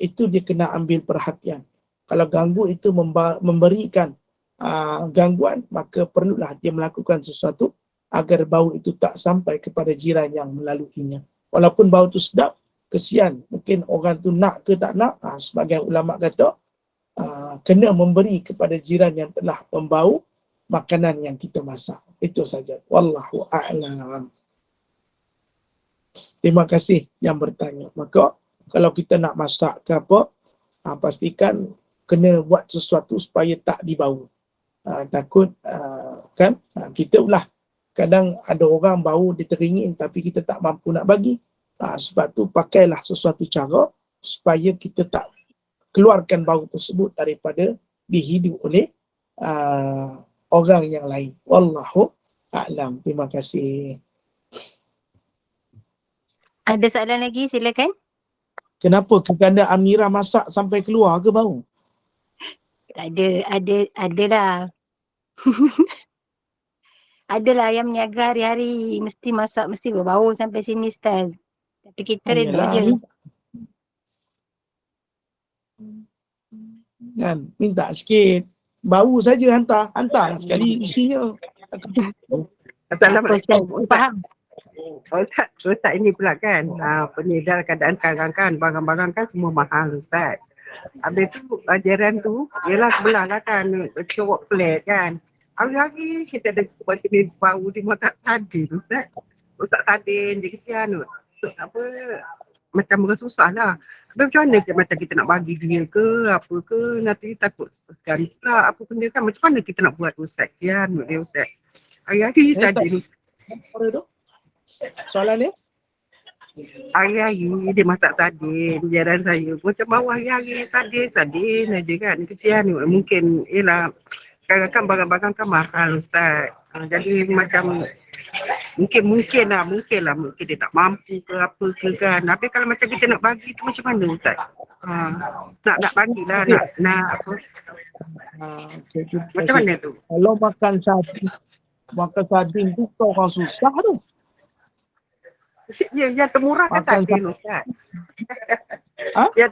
itu dia kena ambil perhatian. Kalau ganggu itu memberikan gangguan, maka perlulah dia melakukan sesuatu agar bau itu tak sampai kepada jiran yang melaluinya. Walaupun bau itu sedap, kesian. Mungkin orang tu nak ke tak nak, sebagian ulama kata, kena memberi kepada jiran yang telah membau makanan yang kita masak. Itu saja. Wallahu a'lam. Terima kasih yang bertanya. Maka kalau kita nak masak ke apa, pastikan kena buat sesuatu supaya tak dibau. Takut kan kita ulah kadang ada orang bau diteringin tapi kita tak mampu nak bagi. Sebab tu pakailah sesuatu cara supaya kita tak keluarkan bau tersebut daripada dihidup oleh orang yang lain. Wallahu a'lam. Terima kasih. Ada soalan lagi? Silakan. Kenapa? Kerana Amira masak sampai keluar ke bau? Tak adalah. Adalah yang meniaga hari-hari mesti masak, mesti berbau sampai sini Ustaz. Tapi kita redha Ayolah, je. kan, minta sikit. Bau saja hantar sekali isinya. Assalamualaikum Ustaz. Faham? Ustaz ini pula kan, apa ni, dalam keadaan sekarang kan, barang-barang kan semua mahal Ustaz. Habis tu, ajaran tu, yelah sebelah lah kan, cowok flat kan. Hari-hari kita ada buat jenis bau di mata Sadin Ustaz. Ustaz Sadin, dia kesian tu. Apa, macam susah lah. Tapi macam mana macam kita nak bagi dia ke, apa ke, nanti takut segan pula apa benda kan. Macam mana kita nak buat Ustaz? Kesian dia Ustaz. Hari-hari Sadin Ustaz. Soalan ni? Hari-hari dia masak sardin, jaran saya. Macam bawa hari-hari sardin aja kan. Kesian ni. Mungkin, yelah, sekarang kan barang-barang kan mahal Ustaz. Jadi macam, mungkin lah, dia tak mampu ke apa ke kan. Tapi kalau macam kita nak bagi tu macam mana Ustaz? Nak bagilah, nak apa. Macam mana tu? Kalau makan sardin tu kau orang susah tu. Ya, yang termurah kan sardin Ustaz. Yang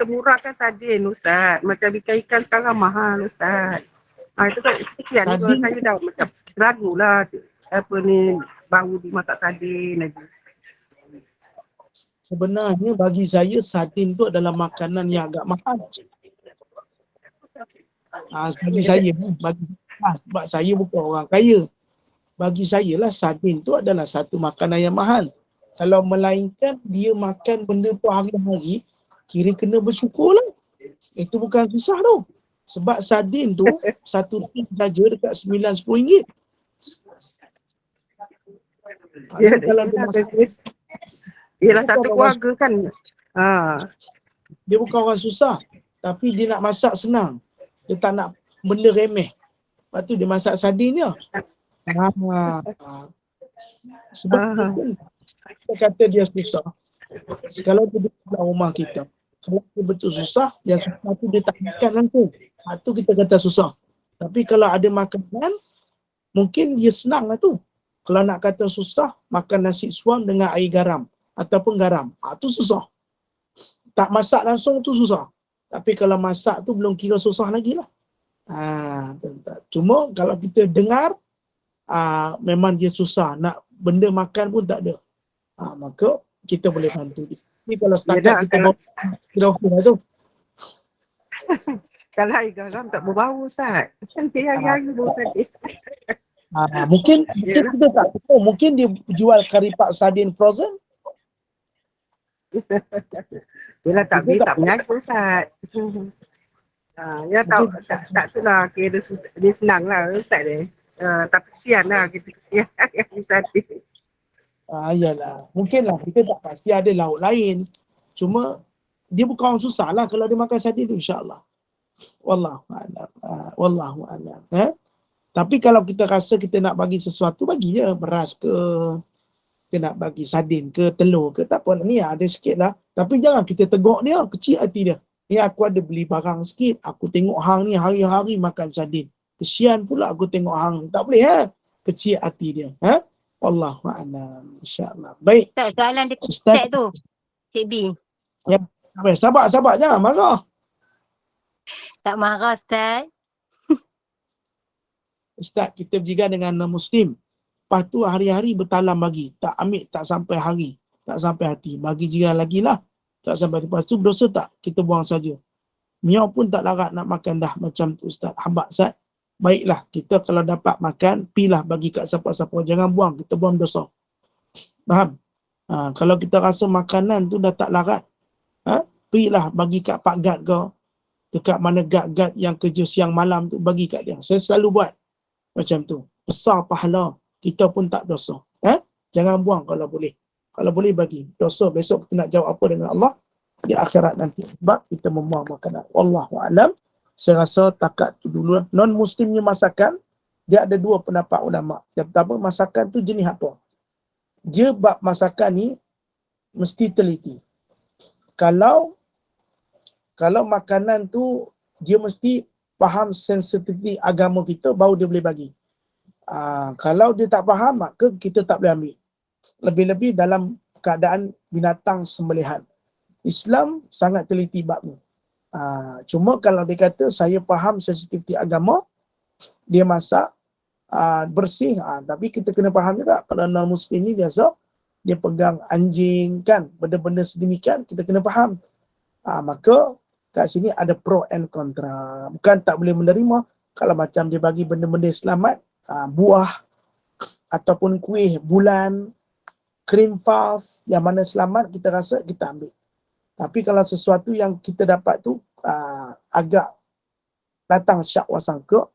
termurah kan sardin Ustaz. Macam ikan sekarang mahal Ustaz. Itu kan kesian juga. Saya dah macam ragu lah apa ni, bau dimasak sardin lagi. Sebenarnya bagi saya sardin tu adalah makanan yang agak mahal. Bagi saya, sebab saya bukan orang kaya. Bagi saya lah sardin tu adalah satu makanan yang mahal. Kalau melainkan dia makan benda tu hari-hari, kira kena bersyukur lah. Itu bukan susah tu. Sebab sardin tu satu tin saja dekat 9-10 ringgit. Kalau dia makan, ialah satu keluarga kan. Dia bukan orang susah, tapi dia nak masak senang. Dia tak nak benda remeh. Lepas tu dia masak sardin je. Sebab kita kata dia susah. Kalau dia di rumah kita, kalau dia betul susah, yang susah tu dia tak makan langsung. Itu kita kata susah. Tapi kalau ada makanan, mungkin dia senang lah tu. Kalau nak kata susah, makan nasi suam dengan air garam ataupun garam. Itu susah. Tak masak langsung tu susah. Tapi kalau masak tu belum kira susah lagi lah. Cuma kalau kita dengar, memang dia susah. Nak benda makan pun tak ada. Maka kita boleh bantu dia. Ni kalau setakat kita bawa tu. Kalau air garam tak berbau Ustaz. Dia hari-hari bau sardin. Mungkin kita tak tahu. Mungkin dia jual kari pak sardin frozen. Yelah tak menyangka Ustaz. Ya tak tu lah. Kira dia senang lah Ustaz dia. Tapi kesian lah kita kesian yang sardin. Yalah. Mungkin lah kita tak pasti ada lauk lain. Cuma dia bukan orang susah lah kalau dia makan sardin tu, insyaAllah. Wallahu'alam. Wallahu'alam. Tapi kalau kita rasa kita nak bagi sesuatu, bagi je. Beras ke, kita nak bagi sardin ke, telur ke, tak apa. Ni ada sikit lah. Tapi jangan kita tegak dia, kecil hati dia. Ni aku ada beli barang sikit, aku tengok hang ni hari-hari makan sardin. Kesian pula aku tengok hang ni. Tak boleh kecil hati dia. Wallahu'alam. InsyaAllah. Baik. Tak, soalan dia Ustaz tu. Cik B. Ya, sabar, jangan marah. Tak marah Ustaz. Ustaz, kita berjiran dengan non-Muslim. Lepas tu hari-hari bertalam bagi. Tak ambil, tak sampai hari. Tak sampai hati. Bagi jiran lagi lah. Tak sampai hati. Lepas tu berdosa tak? Kita buang saja. Miau pun tak larat nak makan dah macam tu Ustaz. Hambak Ustaz. Baiklah, kita kalau dapat makan, pilah bagi kat siapa-siapa. Jangan buang. Kita buang dosa. Faham? Kalau kita rasa makanan tu dah tak larat, pilah bagi kat Pak Gad kau. Dekat mana gad-gad yang kerja siang malam tu, bagi kat dia. Saya selalu buat macam tu. Besar pahala, kita pun tak dosa. Jangan buang kalau boleh. Kalau boleh bagi. Dosa besok kita nak jawab apa dengan Allah di akhirat nanti. Sebab kita membuang makanan. Wallahu'alam. Saya rasa takat tu dulu. Non-Muslimnya masakan, dia ada dua pendapat ulama'. Yang pertama, masakan tu jenis apa? Dia bab masakan ni mesti teliti. kalau makanan tu dia mesti faham sensitiviti agama kita baru dia boleh bagi. Kalau dia tak faham, maka kita tak boleh ambil. Lebih-lebih dalam keadaan binatang sembelihan. Islam sangat teliti bab ni. Cuma kalau dia kata saya faham sensitiviti agama, dia masak bersih, tapi kita kena faham juga kalau non-Muslim ni biasa dia pegang anjing kan, benda-benda sedemikian kita kena faham. Maka kat sini ada pro and kontra. Bukan tak boleh menerima kalau macam dia bagi benda-benda selamat, buah ataupun kuih bulan, cream puff yang mana selamat kita rasa kita ambil. Tapi kalau sesuatu yang kita dapat tu agak datang syak wasangka,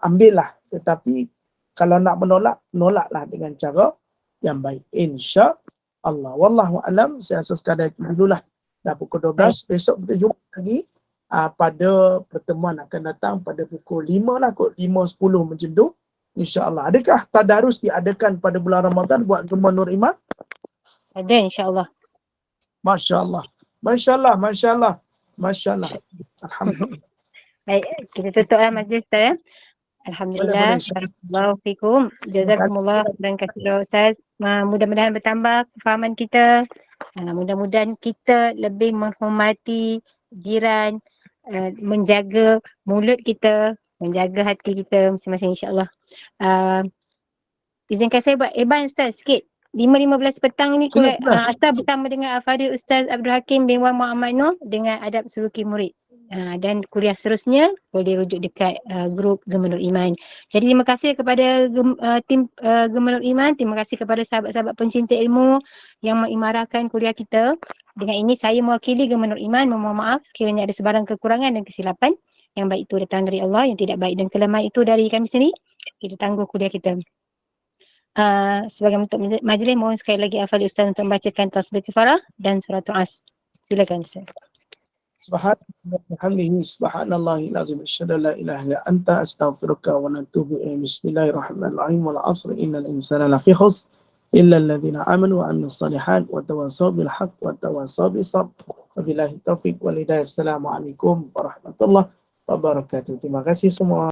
ambillah. Tetapi kalau nak menolak, nolaklah dengan cara yang baik. Insya-Allah. Wallahu alam. Saya rasa sekadar itu dululah. Dah pukul 12. Besok kita jumpa lagi pada pertemuan akan datang pada pukul 5 lah kot. 5.10 macam tu. InsyaAllah. Adakah tadarus diadakan pada bulan Ramadan buat Gemah Nur Iman? Ada insya-Allah. Masya-Allah. Masya-Allah. Masya-Allah. Masya-Allah. Alhamdulillah. Baik, kita tutuplah majlis Ustaz ya. Alhamdulillah. Barakallahu fikum. Jazakumullah dan kasih Ustaz. Mudah-mudahan bertambah kefahaman kita. Mudah-mudahan kita lebih menghormati jiran, menjaga mulut kita, menjaga hati kita masing-masing insya-Allah. Izinkan saya buat eban Ustaz sikit. 5.15 petang ni kuliah asal bersama dengan Al-Fadhil Ustaz Abdul Hakim bin Wan Muhammad Nur dengan adab suluki murid. Dan kuliah seterusnya boleh rujuk dekat grup Gemah Nur Iman. Jadi terima kasih kepada tim Gemah Nur Iman, terima kasih kepada sahabat-sahabat pencinta ilmu yang mengimarahkan kuliah kita. Dengan ini saya mewakili Gemah Nur Iman memohon maaf sekiranya ada sebarang kekurangan dan kesilapan. Yang baik itu datang dari Allah, yang tidak baik dan kelemahan itu dari kami sendiri. Kita tangguh kuliah kita. Sebagai untuk majlis, mohon sekali lagi Al-Fadhil Ustaz untuk membacakan tasbih kifarah dan suratul As. Silakan Ustaz. Subhanallahil azim, asyhadu an la ilaha illa anta, astaghfiruka wa atubu ilaik. Bismillahirrahmanirrahim. Wal 'asri innal insana lafi khusr illa alladhina amanu wa 'amilus shalihat wa tawassaw bil haqq wa tawassaw bis sabr. Wabillahi taufiq wal hidayah. Assalamualaikum warahmatullahi wabarakatuh. Terima kasih semua.